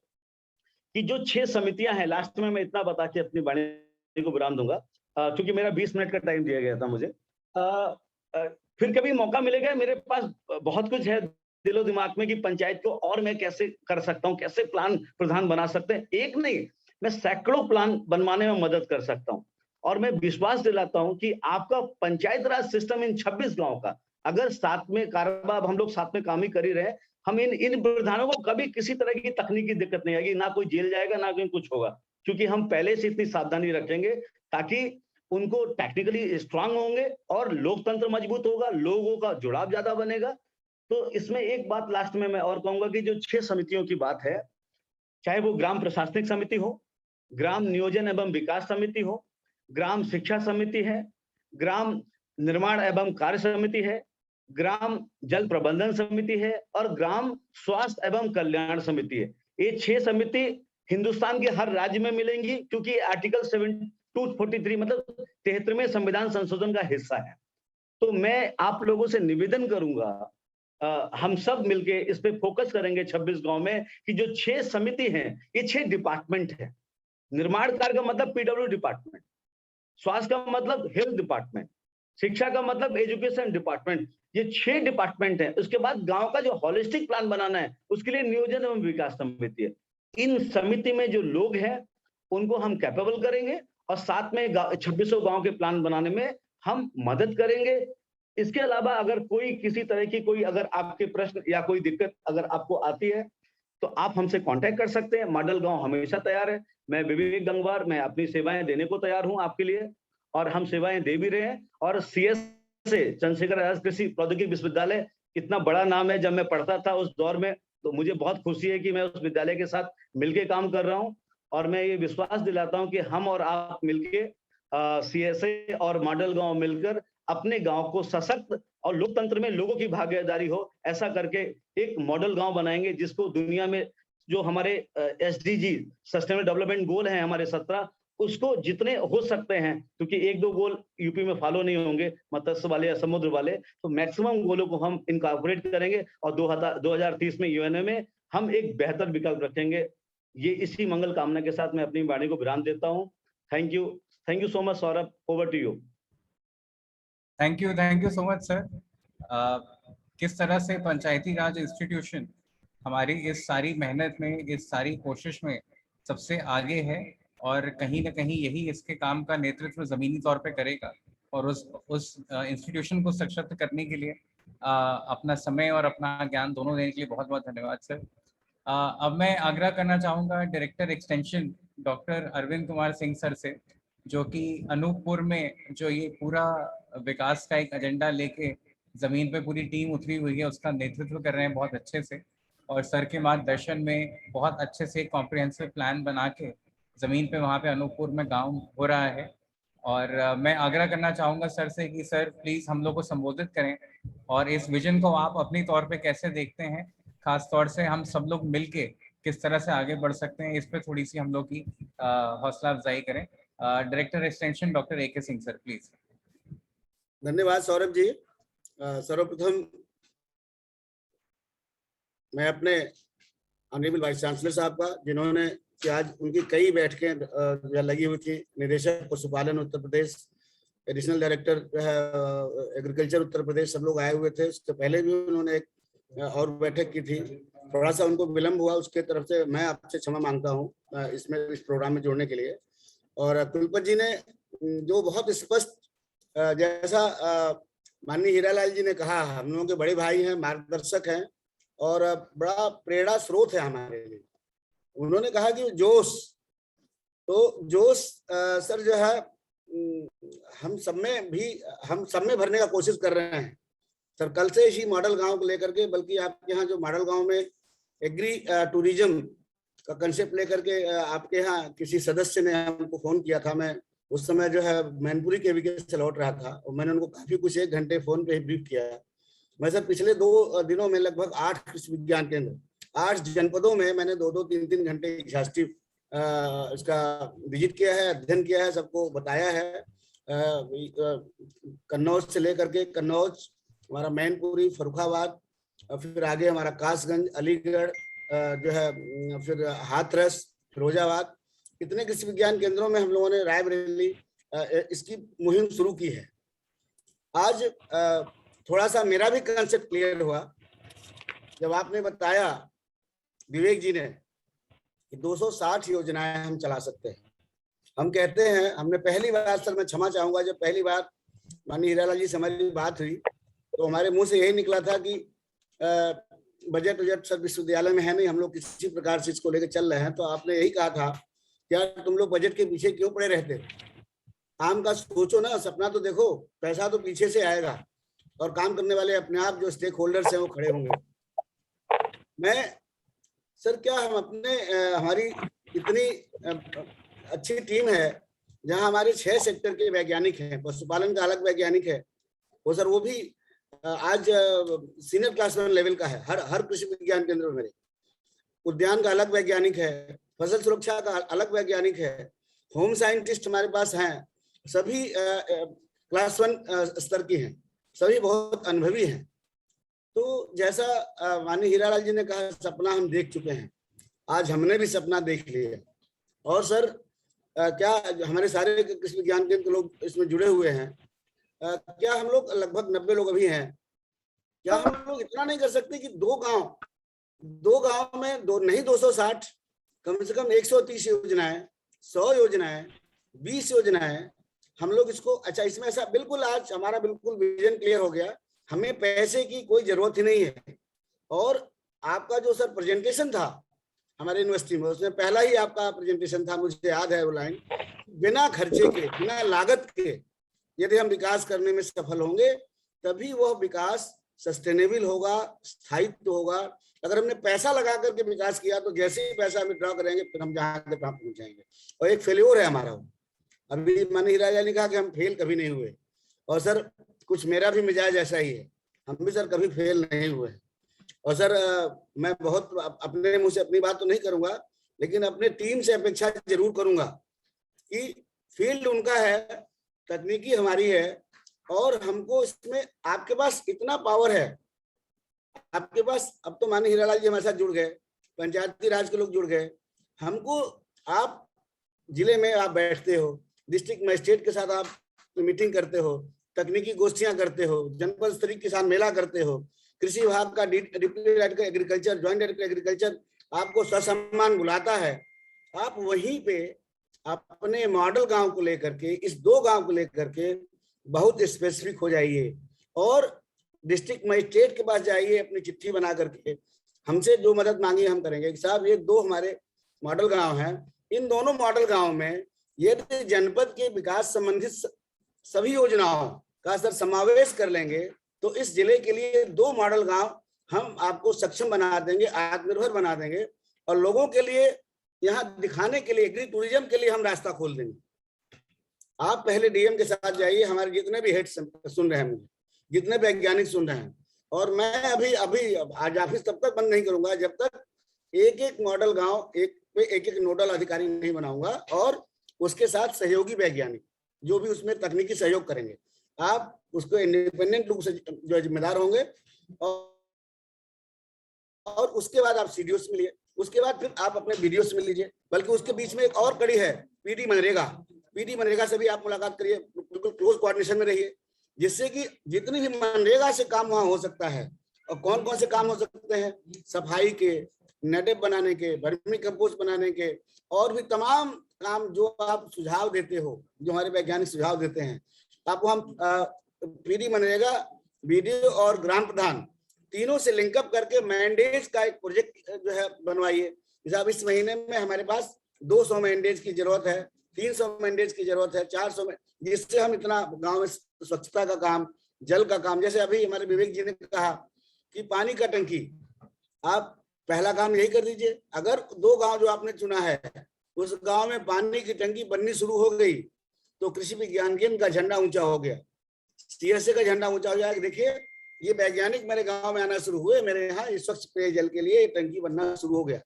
G: कि जो 6 समितियां हैं, लास्ट में मैं इतना बता के अपनी वाणी को विराम दूंगा, क्योंकि मेरा 20 मिनट का टाइम दिया गया था मुझे। फिर कभी मौका मिलेगा, मेरे पास बहुत कुछ है दिलो दिमाग में कि पंचायत को और मैं कैसे कर सकता हूँ, कैसे प्लान प्रधान बना सकते हैं। एक नहीं, मैं सैकड़ों प्लान बनवाने में मदद कर सकता हूँ। और मैं विश्वास दिलाता हूँ कि आपका पंचायत राज सिस्टम इन 26 गांव का, अगर साथ में कारोबार हम लोग साथ में काम ही कर ही रहे, हम इन प्रधानों को कभी किसी तरह की तकनीकी दिक्कत नहीं आएगी, ना कोई जेल जाएगा, ना कोई कुछ होगा, क्योंकि हम पहले से इतनी सावधानी रखेंगे ताकि उनको टेक्निकली स्ट्रांग होंगे और लोकतंत्र मजबूत होगा, लोगों का जुड़ाव ज्यादा बनेगा। तो इसमें एक बात लास्ट में मैं और कहूंगा कि जो 6 समितियों की बात है, चाहे वो ग्राम प्रशासनिक समिति हो, ग्राम नियोजन एवं विकास समिति हो, ग्राम शिक्षा समिति है, ग्राम निर्माण एवं कार्य समिति है, ग्राम जल प्रबंधन समिति है और ग्राम स्वास्थ्य एवं कल्याण समिति है। ये 6 समिति हिंदुस्तान के हर राज्य में मिलेंगी, क्योंकि आर्टिकल 743 मतलब 73वें संविधान संशोधन का हिस्सा है। तो मैं आप लोगों से निवेदन करूंगा, हम सब मिलके इस पे फोकस करेंगे 26 गांव में, कि जो 6 समिति हैं, ये 6 डिपार्टमेंट है। निर्माण कार्य का मतलब पीडब्ल्यू डिपार्टमेंट, स्वास्थ्य का मतलब हेल्थ डिपार्टमेंट, शिक्षा का मतलब एजुकेशन डिपार्टमेंट, ये 6 डिपार्टमेंट है। उसके बाद गांव का जो होलिस्टिक प्लान बनाना है उसके लिए नियोजन एवं विकास समिति है। इन समिति में जो लोग हैं उनको हम कैपेबल करेंगे और साथ में 2600 गांव के प्लान बनाने में हम मदद करेंगे। इसके अलावा अगर कोई किसी तरह की कोई अगर आपके प्रश्न या कोई दिक्कत अगर आपको आती है तो आप हमसे कांटेक्ट कर सकते हैं। मॉडल गांव हमेशा तैयार है। मैं विवेक गंगवार, मैं अपनी सेवाएं देने को तैयार हूं आपके लिए, और हम सेवाएं दे भी रहे हैं। और सीएस से चंद्रशेखर आजाद कृषि प्रौद्योगिकी विश्वविद्यालय इतना बड़ा नाम है, जब मैं पढ़ता था उस दौर में, तो मुझे बहुत खुशी है कि मैं उस विद्यालय के साथ मिलकर काम कर रहा हूँ। और मैं ये विश्वास दिलाता हूँ कि हम और आप मिलके सीएसए और मॉडल गांव मिलकर अपने गांव को सशक्त और लोकतंत्र में लोगों की भागीदारी हो, ऐसा करके एक मॉडल गांव बनाएंगे जिसको दुनिया में जो हमारे एसडीजी सस्टेनेबल डेवलपमेंट गोल हैं हमारे 17, उसको जितने हो सकते हैं, क्योंकि 1-2 गोल यूपी में फॉलो नहीं होंगे, मत्स्य वाले या समुद्र वाले, तो मैक्सिमम गोलों को हम इनकॉर्पोरेट करेंगे और 2030 में यूएनए में हम एक बेहतर विकल्प रखेंगे। ये इसी मंगल कामना के साथ मैं अपनी वाणी को विराम देता हूँ। Thank you so much Saurabh, over to you.
A: Thank you so much sir. किस तरह से पंचायती राज इंस्टीट्यूशन हमारी इस सारी मेहनत में, इस सारी कोशिश में सबसे आगे है, और कहीं ना कहीं यही इसके काम का नेतृत्व जमीनी तौर पे करेगा। और उस इंस्टीट्यूशन को सशक्त करने के लिए अपना समय और अपना ज्ञान दोनों देने के लिए बहुत बहुत धन्यवाद सर। अब मैं आग्रह करना चाहूँगा director extension doctor Arvind Kumar Singh sir से, जो कि अनूपपुर में जो ये पूरा विकास का एक एजेंडा लेके जमीन पे पूरी टीम उतरी हुई है, उसका नेतृत्व कर रहे हैं बहुत अच्छे से, और सर के मार्गदर्शन में बहुत अच्छे से कॉम्प्रिहेंसिव प्लान बना के जमीन पे वहाँ पे अनूपपुर में गांव हो रहा है। और मैं आग्रह करना चाहूँगा सर से कि सर प्लीज़ हम लोग को संबोधित करें और इस विजन को आप अपनी तौर पे कैसे देखते हैं, खास तौर से हम सब लोग मिलके किस तरह से आगे बढ़ सकते हैं, इस पे थोड़ी सी हम लोग की हौसला अफजाई करें। Director extension doctor AK Singh sir please.
C: धन्यवाद सौरभ जी। सर्वप्रथम मैं अपने ऑनरेबल वाइस चांसलर साहब का, जिन्होंने कि आज उनकी कई बैठकें लगी हुई थी, निदेशक पशुपालन Uttar Pradesh, additional director agriculture Uttar Pradesh, सब लोग आए हुए थे। उसके पहले भी उन्होंने एक और बैठक की थी, थोड़ा सा उनको विलंब हुआ, उसके तरफ से मैं आपसे क्षमा मांगता हूं इसमें, इस प्रोग्राम में जोड़ने के लिए। और कुलपति जी ने जो बहुत स्पष्ट, जैसा माननीय हीरालाल जी ने कहा, हम लोगों के बड़े भाई हैं, मार्गदर्शक हैं और बड़ा प्रेरणा स्रोत है हमारे लिए। उन्होंने कहा कि जोश, तो जोश सर जो है हम सब में भरने का कोशिश कर रहे हैं सर। कल से इसी मॉडल गांव को लेकर के, बल्कि आपके यहाँ जो मॉडल गांव में एग्री टूरिज्म का कंसेप्ट लेकर के आपके यहाँ किसी सदस्य ने हमको फोन किया था, मैं उस समय जो है मैनपुरी के वीके से लौट रहा था और मैंने उनको काफी कुछ 1 घंटे फोन पे ही ब्रीफ किया। मैं सर पिछले 2 दिनों में लगभग 8 कृषि विज्ञान केंद्र 8 जनपदों में मैंने 2-2, 3-3 घंटे एग्जॉस्टिव इसका विजिट किया है, अध्ययन किया है, सबको बताया है। कन्नौज से लेकर के, कन्नौज हमारा मैनपुरी, फर्रुखाबाद, फिर आगे हमारा कासगंज, अलीगढ़ जो है, फिर हाथरस, फिरोजाबाद, इतने कृषि विज्ञान केंद्रों में हम लोगों ने रायबरेली इसकी मुहिम शुरू की है। आज थोड़ा सा मेरा भी कंसेप्ट क्लियर हुआ जब आपने बताया, विवेक जी ने, कि 260 योजनाएं हम चला सकते हैं। हम कहते हैं, हमने पहली बार, सर मैं क्षमा चाहूंगा, जब पहली बार माननीय हीरालाल जी से हमारी बात हुई तो हमारे मुंह से यही निकला था कि बजट सर विश्वविद्यालय में है नहीं, हम लोग किसी प्रकार से इसको लेकर चल रहे हैं। तो आपने यही कहा था, क्या तुम लोग बजट के पीछे क्यों पड़े रहते, काम का सोचो ना, सपना तो देखो, पैसा तो पीछे से आएगा और काम करने वाले अपने आप जो स्टेक होल्डर्स हैं वो खड़े होंगे। मैं सर, क्या हम अपने हमारी इतनी अच्छी टीम है जहां हमारे 6 सेक्टर के वैज्ञानिक हैं, पशुपालन का अलग वैज्ञानिक है, वो सर वो भी आज सीनियर क्लास 1 लेवल का है, हर कृषि विज्ञान केंद्र में मेरे। उद्यान का अलग वैज्ञानिक है, फसल सुरक्षा का अलग वैज्ञानिक है, होम साइंटिस्ट हमारे पास हैं, सभी क्लास 1 स्तर की हैं, सभी बहुत अनुभवी हैं। तो जैसा माननीय हीरालाल जी ने कहा, सपना हम देख चुके हैं, आज हमने भी सपना देख लिया। और सर क्या हमारे सारे कृषि विज्ञान केंद्र लोग इसमें जुड़े हुए हैं, क्या हम लोग लगभग 90 लोग अभी हैं, क्या हम लोग इतना नहीं कर सकते कि 2 गांव में 260, कम से कम 130 योजनाएं, 100 योजनाएं, 20 योजनाएं, हम लोग इसको, अच्छा इसमें ऐसा बिल्कुल, आज हमारा बिल्कुल विजन क्लियर हो गया, हमें पैसे की कोई जरूरत ही नहीं है। और आपका जो सर प्रेजेंटेशन था हमारे यूनिवर्सिटी में, उसमें पहला ही आपका प्रेजेंटेशन था, मुझे याद है वो लाइन, बिना खर्चे के, बिना लागत के यदि हम विकास करने में सफल होंगे तभी वह विकास सस्टेनेबल होगा, स्थायित्व होगा। अगर हमने पैसा लगा करके विकास किया तो जैसे ही पैसा विड्रॉ करेंगे फिर हम जहाँ के तहाँ पहुंच जाएंगे, और एक फेल्योर है हमारा। अभी माननीय हीरालाल ने कहा कि हम फेल कभी नहीं हुए, और सर कुछ मेरा भी मिजाज ऐसा ही है, हम भी सर कभी फेल नहीं हुए। और सर मैं बहुत अपने मुंह से अपनी बात तो नहीं करूंगा, लेकिन अपने टीम से अपेक्षा जरूर करूंगा कि फील्ड उनका है, तकनीकी हमारी है, और हमको इसमें आपके पास इतना पावर है, आपके पास अब तो माननीय हीरालाल जी हमारे साथ जुड़ गए, पंचायती राज के लोग जुड़ गए, हमको आप जिले में आप बैठते हो, डिस्ट्रिक्ट मजिस्ट्रेट के साथ आप मीटिंग करते हो, तकनीकी गोष्ठियां करते हो, जनपद स्तरीय किसान मेला करते हो, कृषि विभाग का deputy director agriculture, joint director agriculture आपको ससम्मान बुलाता है, आप वहीं पे अपने मॉडल गांव को लेकर के, इस 2 गांव को लेकर के बहुत स्पेसिफिक हो जाइए और डिस्ट्रिक्ट मजिस्ट्रेट के पास जाइए, अपनी चिट्ठी बना करके हमसे जो मदद मांगी हम करेंगे। साहब ये 2 हमारे मॉडल गांव हैं, इन दोनों मॉडल गांव में यदि जनपद के विकास संबंधित सभी योजनाओं का सर समावेश कर लेंगे तो इस जिले के लिए 2 मॉडल गांव हम आपको सक्षम बना देंगे, आत्मनिर्भर बना देंगे, और लोगों के लिए यहाँ दिखाने के लिए, एग्री टूरिज्म के लिए हम रास्ता खोल देंगे। आप पहले डीएम के साथ जाइए, हमारे जितने भी हेड सुन रहे हैं, मुझे जितने वैज्ञानिक सुन रहे हैं, और मैं अभी आज ऑफिस तब तक बंद नहीं करूंगा जब तक एक मॉडल गांव एक नोडल अधिकारी नहीं बनाऊंगा, और उसके साथ सहयोगी वैज्ञानिक जो भी उसमें तकनीकी सहयोग करेंगे। आप उसको इंडिपेंडेंट रूप से जो है जिम्मेदार होंगे, और उसके बाद आप सीडीओ से मिलिए, उसके बाद फिर आप अपने बीडीओ से मिल लीजिए। बल्कि उसके बीच में एक और कड़ी है, पीडी मनरेगा। पीडी मनरेगा से भी आप मुलाकात करिए, बिल्कुल क्लोज कोऑर्डिनेशन में रहिए, जिससे कि जितनी भी मनरेगा से काम वहां हो सकता है, और कौन कौन से काम हो सकते हैं, सफाई के, नेटिव बनाने के, वर्मी कंपोस्ट बनाने के, और भी तमाम काम जो आप सुझाव देते हो, जो हमारे वैज्ञानिक सुझाव देते हैं, आपको हम पीडी मनरेगा, बीडीओ और ग्राम प्रधान तीनों से लिंकअप करके मैंडेज का एक प्रोजेक्ट जो है बनवाइए। जैसे अब इस महीने में हमारे पास 200 मैंडेज की जरूरत है, 300 मैंडेज की जरूरत है, 400 में, जिससे हम इतना गांव में स्वच्छता का काम, जल का काम, जैसे अभी हमारे विवेक जी ने कहा कि पानी का टंकी, आप पहला काम यही कर दीजिए। अगर 2 गांव जो आपने चुना है उस गांव में पानी की टंकी बननी शुरू हो गई तो कृषि विज्ञान केंद्र का झंडा ऊंचा हो गया, सीएसए का झंडा ऊंचा हो जाएगा। देखिए ये वैज्ञानिक मेरे गांव में आना शुरू हुए, मेरे यहाँ इस स्वच्छ पेयजल के लिए टंकी बनना शुरू हो गया।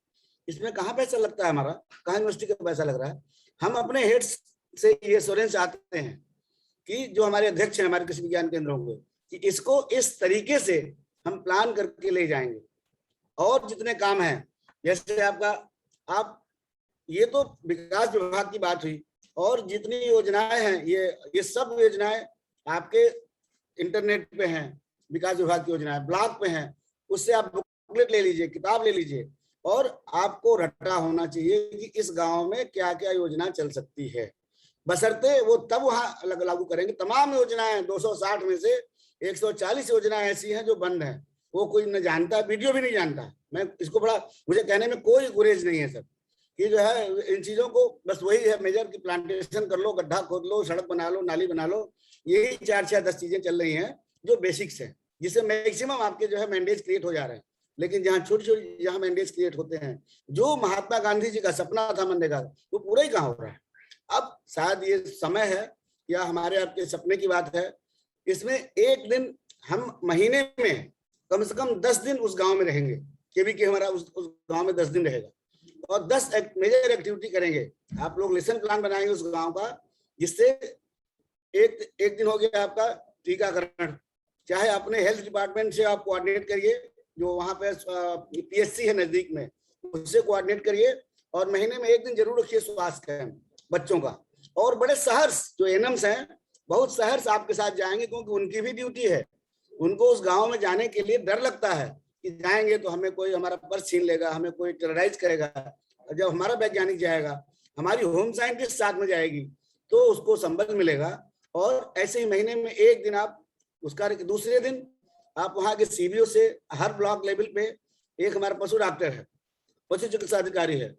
C: इसमें कहाँ पैसा लगता है हमारा, कहाँ यूनिवर्सिटी का पैसा लग रहा है। हम अपने हेड्स से ये एश्योरेंस आते हैं कि जो हमारे अध्यक्ष हैं हमारे कृषि विज्ञान केंद्रों के, कि इसको इस तरीके से हम प्लान करके ले जाएंगे। और जितने काम हैं, जैसे आपका, आप ये तो विकास विभाग की बात हुई, और जितनी योजनाएं हैं ये सब योजनाएं आपके इंटरनेट पे हैं, विकास विभाग की योजनाएं ब्लॉग पे हैं, उससे आप बुकलेट ले लीजिए, किताब ले लीजिए, और आपको रटा होना चाहिए कि इस गांव में क्या क्या योजना चल सकती है। बशर्ते वो तब वहां लागू करेंगे। तमाम योजनाएं 260 में से 140 योजनाएं ऐसी हैं जो बंद हैं, वो कोई न जानता, वीडियो भी नहीं जानता। मैं इसको बड़ा, मुझे कहने में कोई गुरेज नहीं है सर, कि जो है इन चीजों को बस वही है मेजर की प्लांटेशन कर लो, गड्ढा खोद लो, सड़क बना लो, नाली बना लो, यही 4-10 चीजें चल रही हैं जो बेसिक्स हैं, जिससे मैक्सिमम आपके जो है मैंडेज क्रिएट हो जा रहे हैं। लेकिन जहाँ छोटी छोटी जहाँ मैंडेज क्रिएट होते हैं, जो महात्मा गांधी जी का सपना था मनरेगा, वो पूरा ही कहाँ हो रहा है। अब शायद ये समय है या हमारे आपके सपने की बात है, इसमें एक दिन हम महीने में कम से कम 10 दिन उस गांव में रहेंगे, केवीके हमारा उस गांव में 10 दिन रहेगा, और 10 मेजर एक्टिविटी करेंगे। आप लोग लेसन प्लान बनाएंगे उस गांव का, जिससे एक दिन हो गया आपका टीकाकरण, चाहे अपने हेल्थ डिपार्टमेंट से आप कोऑर्डिनेट करिए, जो वहां पे पीएससी है नजदीक में, उससे कोऑर्डिनेट करिए, और महीने में एक दिन जरूर रखिए स्वास्थ्य कैंप बच्चों का। और बड़े शहर्स जो एनएम्स हैं, बहुत शहर्स आपके साथ जाएंगे, क्योंकि उनकी भी ड्यूटी है। उनको उस गांव में जाने के लिए डर लगता है कि जाएंगे तो हमें कोई हमारा पर्स छीन लेगा, हमें कोई टेरराइज करेगा। जब हमारा वैज्ञानिक जाएगा, हमारी होम साइंटिस्ट साथ में जाएगी, तो उसको संबल मिलेगा। और ऐसे ही महीने में एक दिन आप उसका, दूसरे दिन आप वहाँ के सीबीओ से, हर ब्लॉक लेवल पे एक हमारा पशु डॉक्टर है, पशु चिकित्सा अधिकारी है,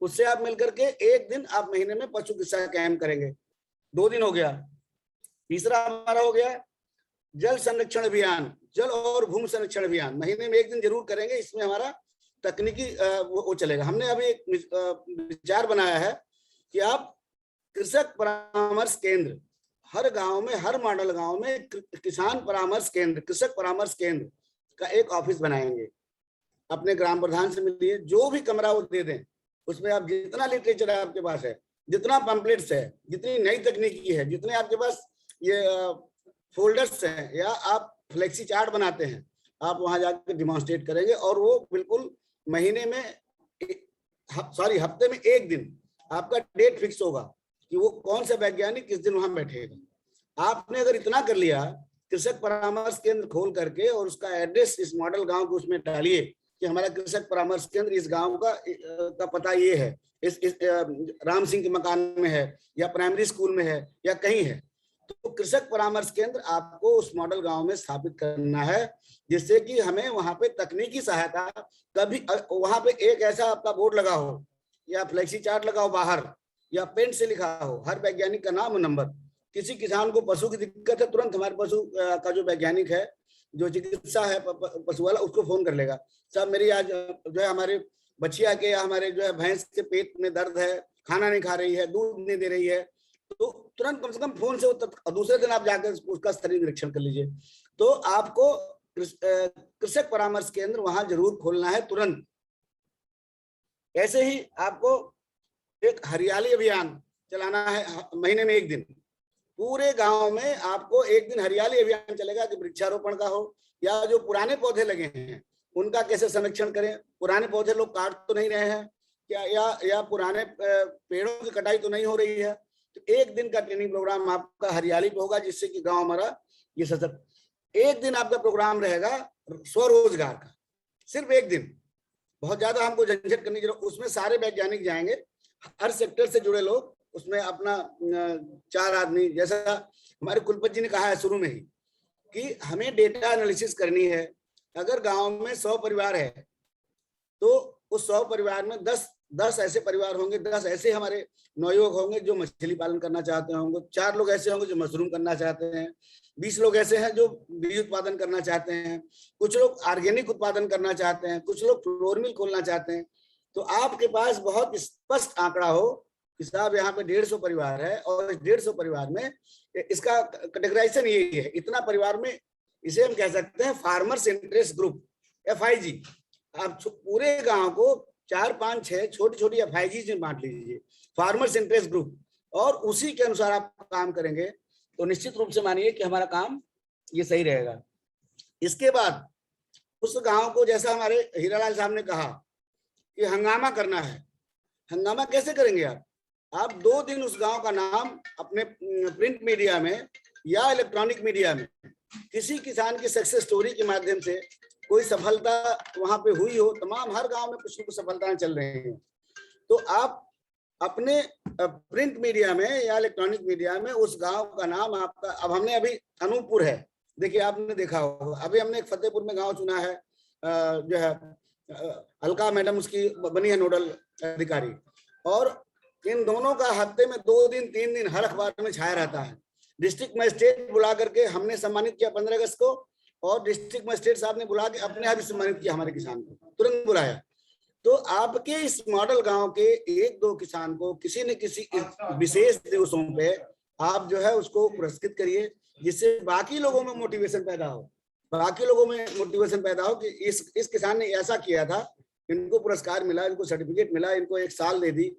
C: उससे आप मिलकर के एक दिन आप महीने में पशु चिकित्सा कैंप करेंगे। 2 दिन हो गया। तीसरा हमारा हो गया जल संरक्षण अभियान, जल और भूमि संरक्षण अभियान, महीने में एक दिन जरूर करेंगे। इसमें हमारा तकनीकी वो चलेगा। हमने अभी एक विचार बनाया है कि आप कृषक परामर्श केंद्र, हर गांव में, हर मॉडल गांव में किसान परामर्श केंद्र, कृषक परामर्श केंद्र का एक ऑफिस बनाएंगे। अपने ग्राम प्रधान से मिलिए, जो भी कमरा वो दे दें, उसमें आप जितना लिटरेचर आपके पास है, जितना पम्पलेट्स है, जितनी नई तकनीकी है, जितने आपके पास ये फोल्डर्स हैं, या आप फ्लेक्सी चार्ट बनाते हैं, आप वहां जाकर डिमॉन्स्ट्रेट करेंगे। और वो बिल्कुल महीने में, हफ्ते में एक दिन आपका डेट फिक्स होगा कि वो कौन सा वैज्ञानिक किस दिन वहां बैठेगा। आपने अगर इतना कर लिया, कृषक परामर्श केंद्र खोल करके, और उसका एड्रेस इस मॉडल गांव को उसमें डालिए कि हमारा कृषक परामर्श केंद्र इस गांव का पता ये है, इस राम सिंह के मकान में है, या प्राइमरी स्कूल में है, या कहीं है, तो कृषक परामर्श केंद्र आपको उस मॉडल गांव में स्थापित करना है, जिससे कि हमें वहां पे तकनीकी सहायता, कभी वहां पे एक ऐसा आपका बोर्ड लगा हो, या फ्लेक्सी चार्ट लगा हो बाहर, या पेन से लिखा हो हर वैज्ञानिक का नाम और नंबर। किसी किसान को पशु की दिक्कत है, तुरंत हमारे पशु का जो वैज्ञानिक है, जो चिकित्सा है पशु वाला, उसको फोन कर लेगा, साहब मेरी आज जो है हमारे बच्चिया के, या हमारे जो है भैंस के पेट में दर्द है, खाना नहीं खा रही है, दूध नहीं दे रही है, तो तुरंत कम से कम फोन से, दूसरे दिन आप जाकर उसका स्तरीय निरीक्षण कर लीजिए। तो आपको कृषक परामर्श केंद्र वहां जरूर खोलना है तुरंत। ऐसे ही आपको एक हरियाली अभियान चलाना है, महीने में एक दिन पूरे गांव में आपको एक दिन हरियाली अभियान चलेगा कि वृक्षारोपण का हो, या जो पुराने पौधे लगे हैं उनका कैसे संरक्षण करें, पुराने पौधे लोग काट तो नहीं रहे हैं क्या, या पुराने पेड़ों की कटाई तो नहीं हो रही है। तो एक दिन का ट्रेनिंग प्रोग्राम आपका हरियाली पे होगा, जिससे कि गांव हमारा ये सशक्त। एक दिन आपका प्रोग्राम रहेगा स्वरोजगार का, सिर्फ एक दिन, बहुत ज्यादा हमको झंझट करने की जरूरत। उसमें सारे वैज्ञानिक जाएंगे, हर सेक्टर से जुड़े लोग, उसमें अपना 4 आदमी, जैसा हमारे कुलपति जी ने कहा है शुरू में ही कि हमें डेटा एनालिसिस करनी है। अगर गांव में 100 परिवार है तो उस 100 परिवार में 10 ऐसे परिवार होंगे, 10 ऐसे हमारे नवयुवक होंगे जो मछली पालन करना चाहते होंगे, 4 लोग ऐसे होंगे जो मशरूम करना चाहते हैं, 20 लोग ऐसे हैं जो बीज उत्पादन करना चाहते हैं, कुछ लोग ऑर्गेनिक उत्पादन करना चाहते हैं, कुछ लोग फ्लोर मिल खोलना चाहते हैं। तो आपके पास बहुत स्पष्ट आंकड़ा हो कि साहब यहाँ पे 150 परिवार है और इस 150 परिवार में इसका कैटेगराइजेशन यही है, इतना परिवार में, इसे हम कह सकते हैं फार्मर्स इंटरेस्ट ग्रुप, FIG। आप पूरे गांव को 4, 5, 6 छोटी-छोटी FIG में बांट लीजिए, फार्मर्स इंटरेस्ट ग्रुप, और उसी के अनुसार आप काम करेंगे तो निश्चित रूप से मानिए कि हमारा काम ये सही रहेगा। इसके बाद उस गांव को, जैसा हमारे हीरालाल साहब ने कहा कि हंगामा करना है, हंगामा कैसे करेंगे आप 2 दिन उस गांव का नाम अपने प्रिंट मीडिया में या इलेक्ट्रॉनिक मीडिया में किसी किसान की सक्सेस स्टोरी के माध्यम से कोई सफलता वहां पे हुई हो, तमाम हर गांव में कुछ न कुछ सफलताएं चल रही हैं, तो आप अपने प्रिंट मीडिया में या इलेक्ट्रॉनिक मीडिया में उस गांव का नाम आपका, अब हमने अभी अनूपपुर है, देखिए आपने देखा होगा, अभी हमने एक फतेहपुर में गांव चुना है, जो है अलका मैडम उसकी बनी है नोडल अधिकारी, और इन दोनों का हफ्ते में 2 दिन 3 दिन हर अखबार में छाया रहता है। डिस्ट्रिक्ट मजिस्ट्रेट बुला करके हमने सम्मानित किया 15 अगस्त को, और डिस्ट्रिक्ट मजिस्ट्रेट साहब ने बुला के अपने यहाँ भी सम्मानित किया, हमारे किसान को तुरंत बुलाया। तो आपके इस मॉडल गांव के 1-2 किसान को किसी न किसी विशेष दिवसों पे आप जो है उसको पुरस्कृत करिए, जिससे बाकी लोगों में मोटिवेशन पैदा हो, कि इस किसान ने ऐसा किया था, इनको पुरस्कार मिला, इनको सर्टिफिकेट मिला, इनको 1 साल दे दी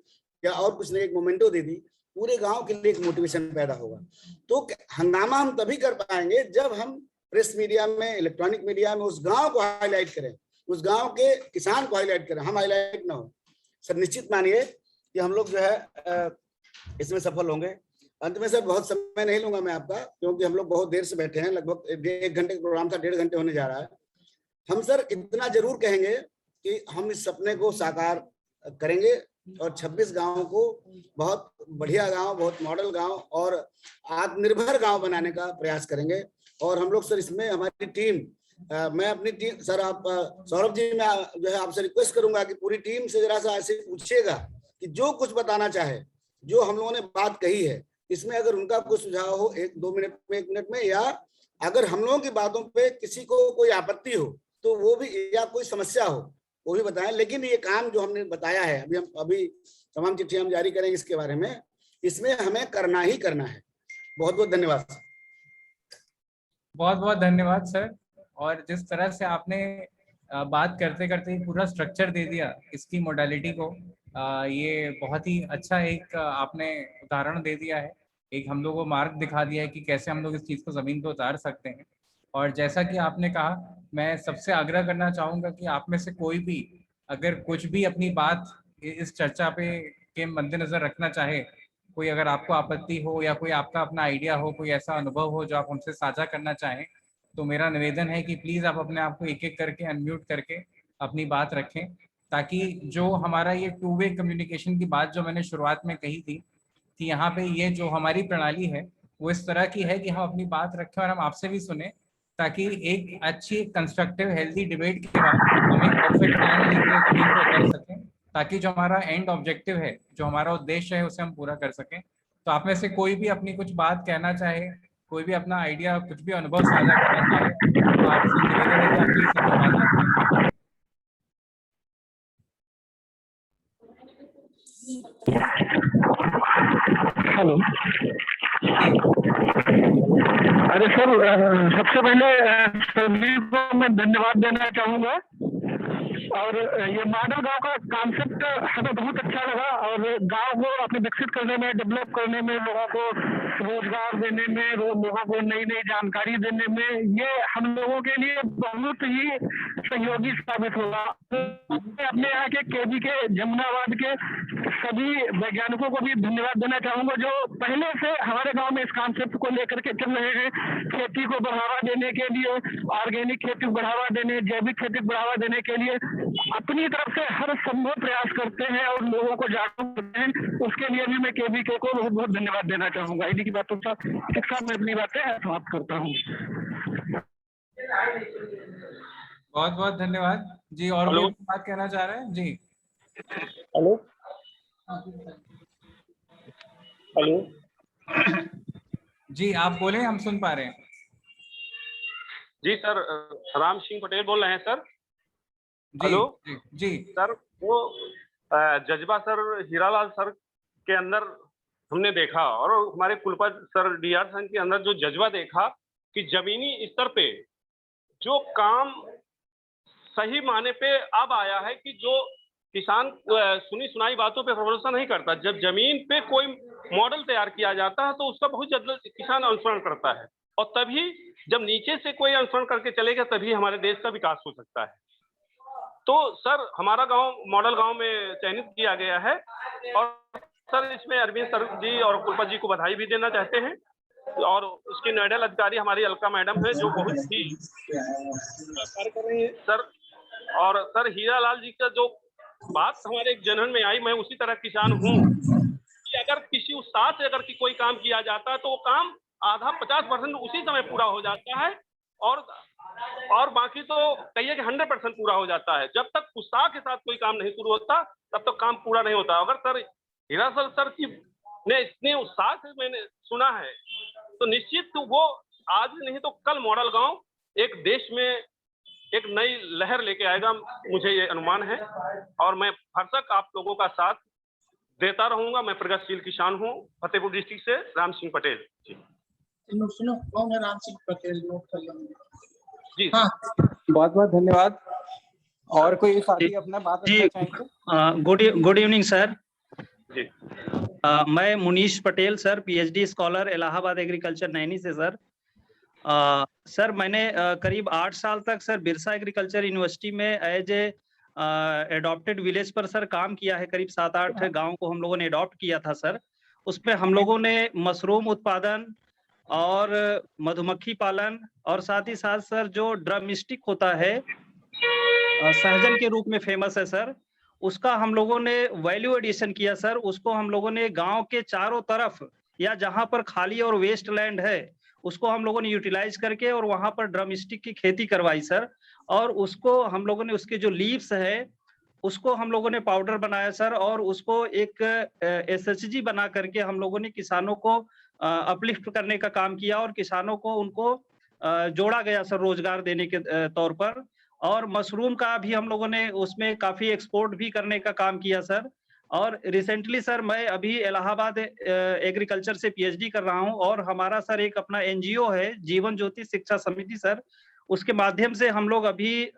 C: या और कुछ ने एक मोमेंटो दे दी, पूरे गांव के लिए एक मोटिवेशन पैदा होगा। तो हंगामा हम तभी कर पाएंगे जब हम प्रेस मीडिया में, इलेक्ट्रॉनिक मीडिया में उस गांव को हाईलाइट करें, उस गांव के किसान को हाईलाइट करें, हम हाईलाइट ना हो। सर निश्चित मानिए कि हम लोग जो है इसमें सफल होंगे। अंत में सर बहुत समय नहीं लूंगा मैं आपका, क्योंकि हम लोग बहुत देर से बैठे हैं, लगभग 1 घंटे का प्रोग्राम था, 1.5 घंटे होने जा रहा है। हम सर इतना जरूर कहेंगे कि हम इस सपने को साकार करेंगे और 26 गांवों को बहुत बढ़िया गांव, बहुत मॉडल गांव और आत्मनिर्भर गांव बनाने का प्रयास करेंगे। और हम लोग सर इसमें हमारी टीम, मैं अपनी टीम, सर आप सौरभ जी, मैं जो है आपसे रिक्वेस्ट करूंगा कि पूरी टीम से जरा सा ऐसे पूछिएगा कि जो कुछ बताना चाहे, जो हम लोगों ने बात कही है, इसमें अगर उनका कुछ सुझाव हो 1-2 मिनट में, 1 मिनट में, या अगर हम लोगों की बातों पे किसी को कोई आपत्ति हो तो वो भी, या कोई समस्या हो वो भी बताएं। लेकिन ये काम जो हमने बताया है, अभी तमाम चिट्ठियां हम जारी करेंगे इसके बारे में, इसमें हमें करना ही करना है। बहुत बहुत धन्यवाद।
A: बहुत बहुत धन्यवाद सर। और जिस तरह से आपने बात करते करते पूरा स्ट्रक्चर दे दिया इसकी मोडालिटी को, ये बहुत ही अच्छा एक आपने उदाहरण दे दिया है, एक हम लोगों को मार्ग दिखा दिया है कि कैसे हम लोग इस चीज़ को ज़मीन पे उतार सकते हैं। और जैसा कि आपने कहा, मैं सबसे आग्रह करना चाहूँगा कि आप में से कोई भी अगर कुछ भी अपनी बात इस चर्चा पे के मद्देनज़र रखना चाहे, कोई अगर आपको आपत्ति हो या कोई आपका अपना आइडिया हो, कोई ऐसा अनुभव हो जो आप हमसे साझा करना चाहें, तो मेरा निवेदन है कि प्लीज़ आप अपने आप को एक-एक करके अनम्यूट करके अपनी बात रखें, ताकि जो हमारा ये 2 वे कम्युनिकेशन की बात जो मैंने शुरुआत में कही थी कि यहाँ पे ये जो हमारी प्रणाली है वो इस तरह की है कि हम अपनी बात रखें और हम आपसे भी सुने, ताकि एक अच्छी कंस्ट्रक्टिव हेल्दी डिबेट के बाद हम एक परफेक्ट प्लान लेकर जमीन पर कर सकें, ताकि जो हमारा एंड ऑब्जेक्टिव है, जो हमारा उद्देश्य है, उसे हम पूरा कर सकें। तो आप में से कोई भी अपनी कुछ बात कहना चाहे, कोई भी अपना आइडिया, कुछ भी अनुभव साझा करना चाहे, तो आपसे निवेदन है कि आप प्लीज अपनी बात रखें।
H: हेलो, अरे सर, सबसे पहले सभी को मैं धन्यवाद देना चाहूँगा और ये मॉडल गांव का कॉन्सेप्ट हमें बहुत अच्छा लगा और गांव को अपने विकसित करने में, डेवलप करने में, लोगों को रोजगार देने में, लोगों को नई नई जानकारी देने में ये हम लोगों के लिए बहुत ही सहयोगी साबित होगा। अपने यहाँ के केबी के जमुनाबाद के सभी वैज्ञानिकों को भी धन्यवाद देना चाहूंगा जो पहले से हमारे गांव में इस कॉन्सेप्ट को लेकर के चल रहे हैं। खेती को बढ़ावा देने के लिए, ऑर्गेनिक खेती को बढ़ावा देने, जैविक खेती को बढ़ावा देने के लिए अपनी तरफ से हर संभव प्रयास करते हैं और लोगों को जागरूक करते हैं। उसके लिए भी मैं केबी के को बहुत बहुत धन्यवाद देना चाहूंगा। इन्हीं की बातों का एक साथ मैं अपनी बातें समाप्त करता हूँ।
A: बहुत बहुत धन्यवाद जी। और भी बात कहना चाह रहे हैं जी?
H: हेलो हेलो
A: जी आप बोले, हम सुन पा रहे हैं।
I: जी सर, राम सिंह पटेल बोल रहे हैं सर।
A: जी,
I: हेलो
A: जी
I: सर, वो जज्बा सर हीरालाल सर के अंदर हमने देखा और हमारे कुलपति सर डीआर सर के अंदर जो जज्बा देखा कि जमीनी स्तर पे जो काम सही माने पे अब आया है कि जो किसान सुनी सुनाई बातों पे भरोसा नहीं करता। जब जमीन पे कोई मॉडल तैयार किया जाता है तो उसका बहुत जल्द किसान अनुसरण करता है और तभी जब नीचे से कोई अनुसरण करके चलेगा तभी हमारे देश का विकास हो सकता है। तो सर हमारा गांव मॉडल गांव में चयनित किया गया है और सर इसमें अरविंद सर जी और कुलपति जी को बधाई भी देना चाहते हैं और उसकी नोडल अधिकारी हमारी अलका मैडम है जो बहुत ही कार्य कर रही है सर। और सर हीरालाल जी का जो बात हमारे जनन में आई, मैं उसी तरह किसान हूँ कि अगर किसी उत्साह से अगर कोई काम किया जाता है तो वो काम आधा 50% उसी समय पूरा हो जाता है और बाकी तो कहिए कि 100% पूरा हो जाता है। जब तक उत्साह के साथ कोई काम नहीं शुरू होता तब तक काम पूरा नहीं होता। अगर सर हीरालाल सर की ने इतने उत्साह से मैंने सुना है तो निश्चित वो आज नहीं तो कल मॉडल गांव एक देश में एक नई लहर लेके आएगा, मुझे ये अनुमान है और मैं भरसक आप लोगों का साथ देता रहूंगा। मैं प्रगतिशील किसान हूँ, फतेहपुर डिस्ट्रिक्ट से राम सिंह पटेल जी।
F: सुनो कौन है राम सिंह पटेल? नोट कर लो
I: जी।
F: हाँ,
J: बहुत बहुत धन्यवाद। और कोई साथी अपना बात रखना चाहेंगे?
B: Good evening sir.
I: जी
B: मैं Munish Patel sir, PhD scholar, Allahabad agriculture Naini से सर। सर मैंने करीब 8 साल तक सर बिरसा एग्रीकल्चर यूनिवर्सिटी में एज ए एडॉप्टेड विलेज पर सर काम किया है। करीब 7-8 गांव को हम लोगों ने अडॉप्ट किया था सर। उसमें हम लोगों ने मशरूम उत्पादन और मधुमक्खी पालन और साथ ही साथ सर जो ड्रमस्टिक होता है सहजन के रूप में फेमस है सर, उसका हम लोगों ने वैल्यू एडिशन किया सर। उसको हम लोगों ने गांव के चारों तरफ या जहां पर खाली और वेस्ट लैंड है उसको हम लोगों ने यूटिलाइज करके और वहां पर ड्रमस्टिक की खेती करवाई सर। और उसको हम लोगों ने उसके जो लीव्स है उसको हम लोगों ने पाउडर बनाया सर और उसको एक एसएचजी बना करके हम लोगों ने किसानों को अपलिफ्ट करने का काम किया और किसानों को उनको जोड़ा गया सर रोजगार देने के तौर पर। और मशरूम का भी हम लोगों ने उसमें काफी एक्सपोर्ट भी करने का काम किया सर। और रिसेंटली सर मैं अभी इलाहाबाद एग्रीकल्चर से पीएचडी कर रहा हूं और हमारा सर एक अपना एनजीओ है जीवन ज्योति शिक्षा समिति सर, उसके माध्यम से हम लोग अभी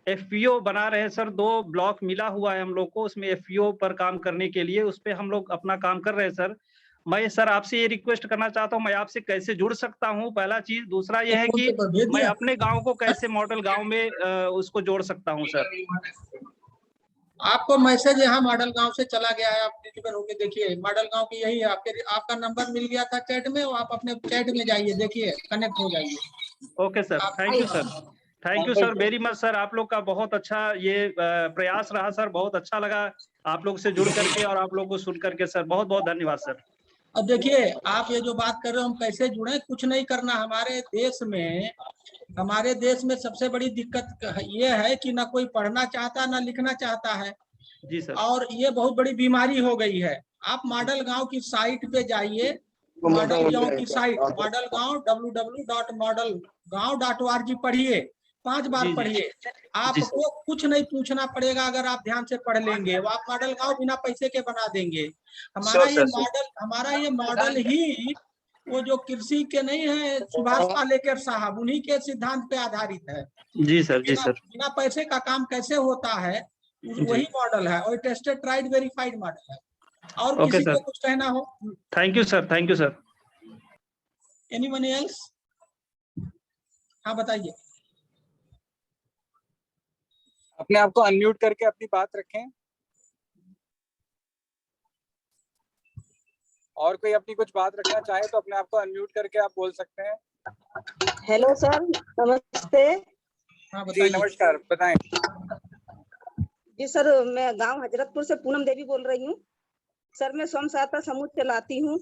B: एफपीओ बना रहे हैं सर। 2 ब्लॉक मिला हुआ है हम लोग को, उसमें एफपीओ पर काम करने के लिए उस पर हम लोग अपना काम कर रहे हैं सर। मैं सर आपसे ये रिक्वेस्ट करना चाहता हूँ, मैं आपसे कैसे जुड़ सकता हूँ, पहला चीज। दूसरा ये है कि मैं अपने गांव को कैसे मॉडल गांव में उसको जोड़ सकता हूँ सर।
F: आपको मैसेज यहाँ मॉडल गांव से चला गया है, आप डिलीवर होके देखिए। मॉडल गांव की यही है, आपका नंबर मिल गया था चैट में, आप अपने चैट में जाइए, देखिए कनेक्ट हो जाइए।
B: Okay sir, thank you sir, thank you sir very much sir. आप लोग का बहुत अच्छा ये प्रयास रहा सर, बहुत अच्छा लगा आप लोग से जुड़ करके और आप लोग को सुन करके सर। बहुत बहुत धन्यवाद सर।
F: अब देखिए आप ये जो बात कर रहे हो हम कैसे जुड़े, कुछ नहीं करना। हमारे देश में सबसे बड़ी दिक्कत ये है कि ना कोई पढ़ना चाहता ना लिखना चाहता है
B: जी सर।
F: और ये बहुत बड़ी बीमारी हो गई है। आप मॉडल गांव की साइट पे जाइए, मॉडल गांव की साइट मॉडल गांव www.modelgaon.org पढ़िए, 5 बार पढ़िए। आपको कुछ नहीं पूछना पड़ेगा अगर आप ध्यान से पढ़ लेंगे। वो आप मॉडल गांव बिना पैसे के बना देंगे। हमारा ये मॉडल ही वो जो कृषि के नहीं है सुभाष पालेकर साहब, उन्हीं के सिद्धांत पे आधारित है।
B: जी सर, जी सर।
F: बिना पैसे का काम कैसे होता है, वही मॉडल है और टेस्टेड ट्राइड वेरीफाइड मॉडल है। और
B: ओके
F: किसी
B: सर,
F: को कुछ कहना हो?
B: Thank you sir, thank you sir.
F: Anyone else? हाँ बताइए।
J: अपने आप को अनम्यूट करके अपनी बात रखें। और कोई अपनी कुछ बात रखना चाहे तो अपने आप को अनम्यूट करके आप बोल सकते हैं।
K: हेलो सर, नमस्ते।
F: हाँ
J: जी
F: बताइए।
J: नमस्कार, बताएं।
K: जी सर, मैं गांव हजरतपुर से पूनम देवी बोल रही हूँ। सर मैं स्वयं सहायता समूह चलाती हूँ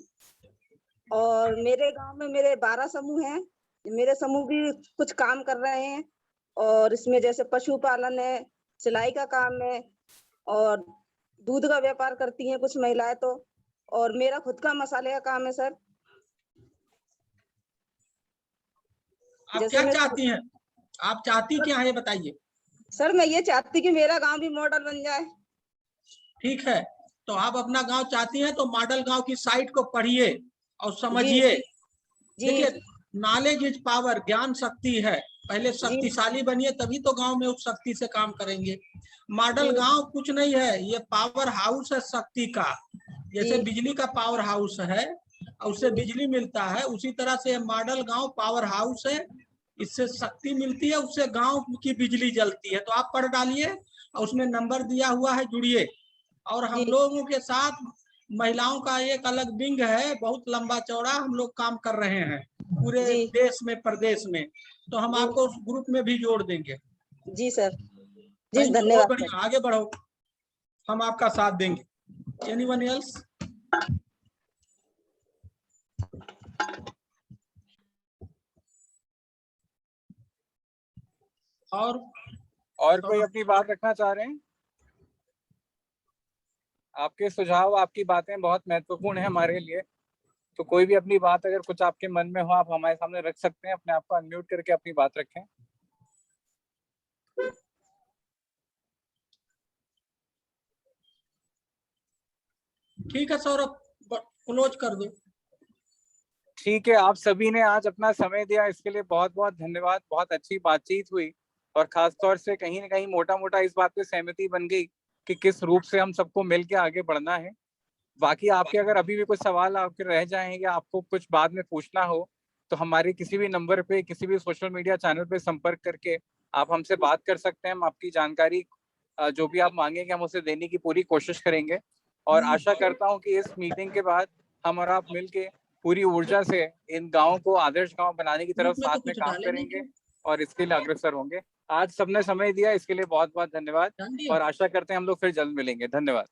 K: और मेरे गांव में मेरे 12 समूह हैं। मेरे समूह भी कुछ काम कर रहे हैं और इसमें जैसे पशुपालन है, सिलाई का काम है और दूध का व्यापार करती हैं कुछ महिलाएं तो, और मेरा खुद का मसाले का काम है सर।
F: आप क्या चाहती हैं? आप चाहती क्या है ये बताइए।
K: सर मैं ये चाहती कि मेरा गांव भी मॉडल बन जाए।
F: ठीक है, तो आप अपना गांव चाहती हैं तो मॉडल गांव की साइट को पढ़िए और समझिए। देखिए, नॉलेज इज पावर, ज्ञान शक्ति है। पहले शक्तिशाली बनिए तभी तो गांव में उस शक्ति से काम करेंगे। मॉडल गांव कुछ नहीं है, ये पावर हाउस है शक्ति का। जैसे बिजली का पावर हाउस है और उससे बिजली मिलता है, उसी तरह से मॉडल गांव पावर हाउस है, इससे शक्ति मिलती है, उससे गांव की बिजली जलती है। तो आप पढ़ डालिए और उसमें नंबर दिया हुआ है, जुड़िए। और हम लोगों के साथ महिलाओं का एक अलग विंग है, बहुत लंबा चौड़ा, हम लोग काम कर रहे हैं पूरे देश में, प्रदेश में। तो हम आपको उस ग्रुप में भी जोड़ देंगे।
K: जी सर, जी
F: बहुत
K: धन्यवाद।
F: बढ़िया, आगे बढ़ो, हम आपका साथ देंगे। Anyone else?
J: और कोई अपनी बात रखना चाह रहे हैं? आपके सुझाव, आपकी बातें बहुत महत्वपूर्ण है हमारे लिए। तो कोई भी अपनी बात अगर कुछ आपके मन में हो, आप हमारे सामने रख सकते हैं। अपने आप को अनम्यूट करके अपनी बात रखें।
F: ठीक है सौरभ, क्लोज कर दो।
J: ठीक है, आप सभी ने आज अपना समय दिया, इसके लिए बहुत बहुत धन्यवाद। बहुत अच्छी बातचीत हुई और खासतौर से कहीं ना कहीं मोटा मोटा इस बात पे सहमति बन गई कि किस रूप से हम सबको मिलकर आगे बढ़ना है। बाकी आपके अगर अभी भी कुछ सवाल आपके रह जाएं या आपको कुछ बाद में पूछना हो तो हमारे किसी भी नंबर पे, किसी भी सोशल मीडिया चैनल पे संपर्क करके आप हमसे बात कर सकते हैं। हम आपकी जानकारी जो भी आप मांगेंगे हम उसे देने की पूरी कोशिश करेंगे। और आशा करता हूं कि इस मीटिंग के बाद हम और आप मिलके पूरी ऊर्जा से इन गाँव को आदर्श गाँव बनाने की तरफ साथ में काम करेंगे और इसके लिए अग्रसर होंगे। आज सबने समय दिया, इसके लिए बहुत बहुत धन्यवाद और आशा करते हैं हम लोग फिर जल्द मिलेंगे। धन्यवाद।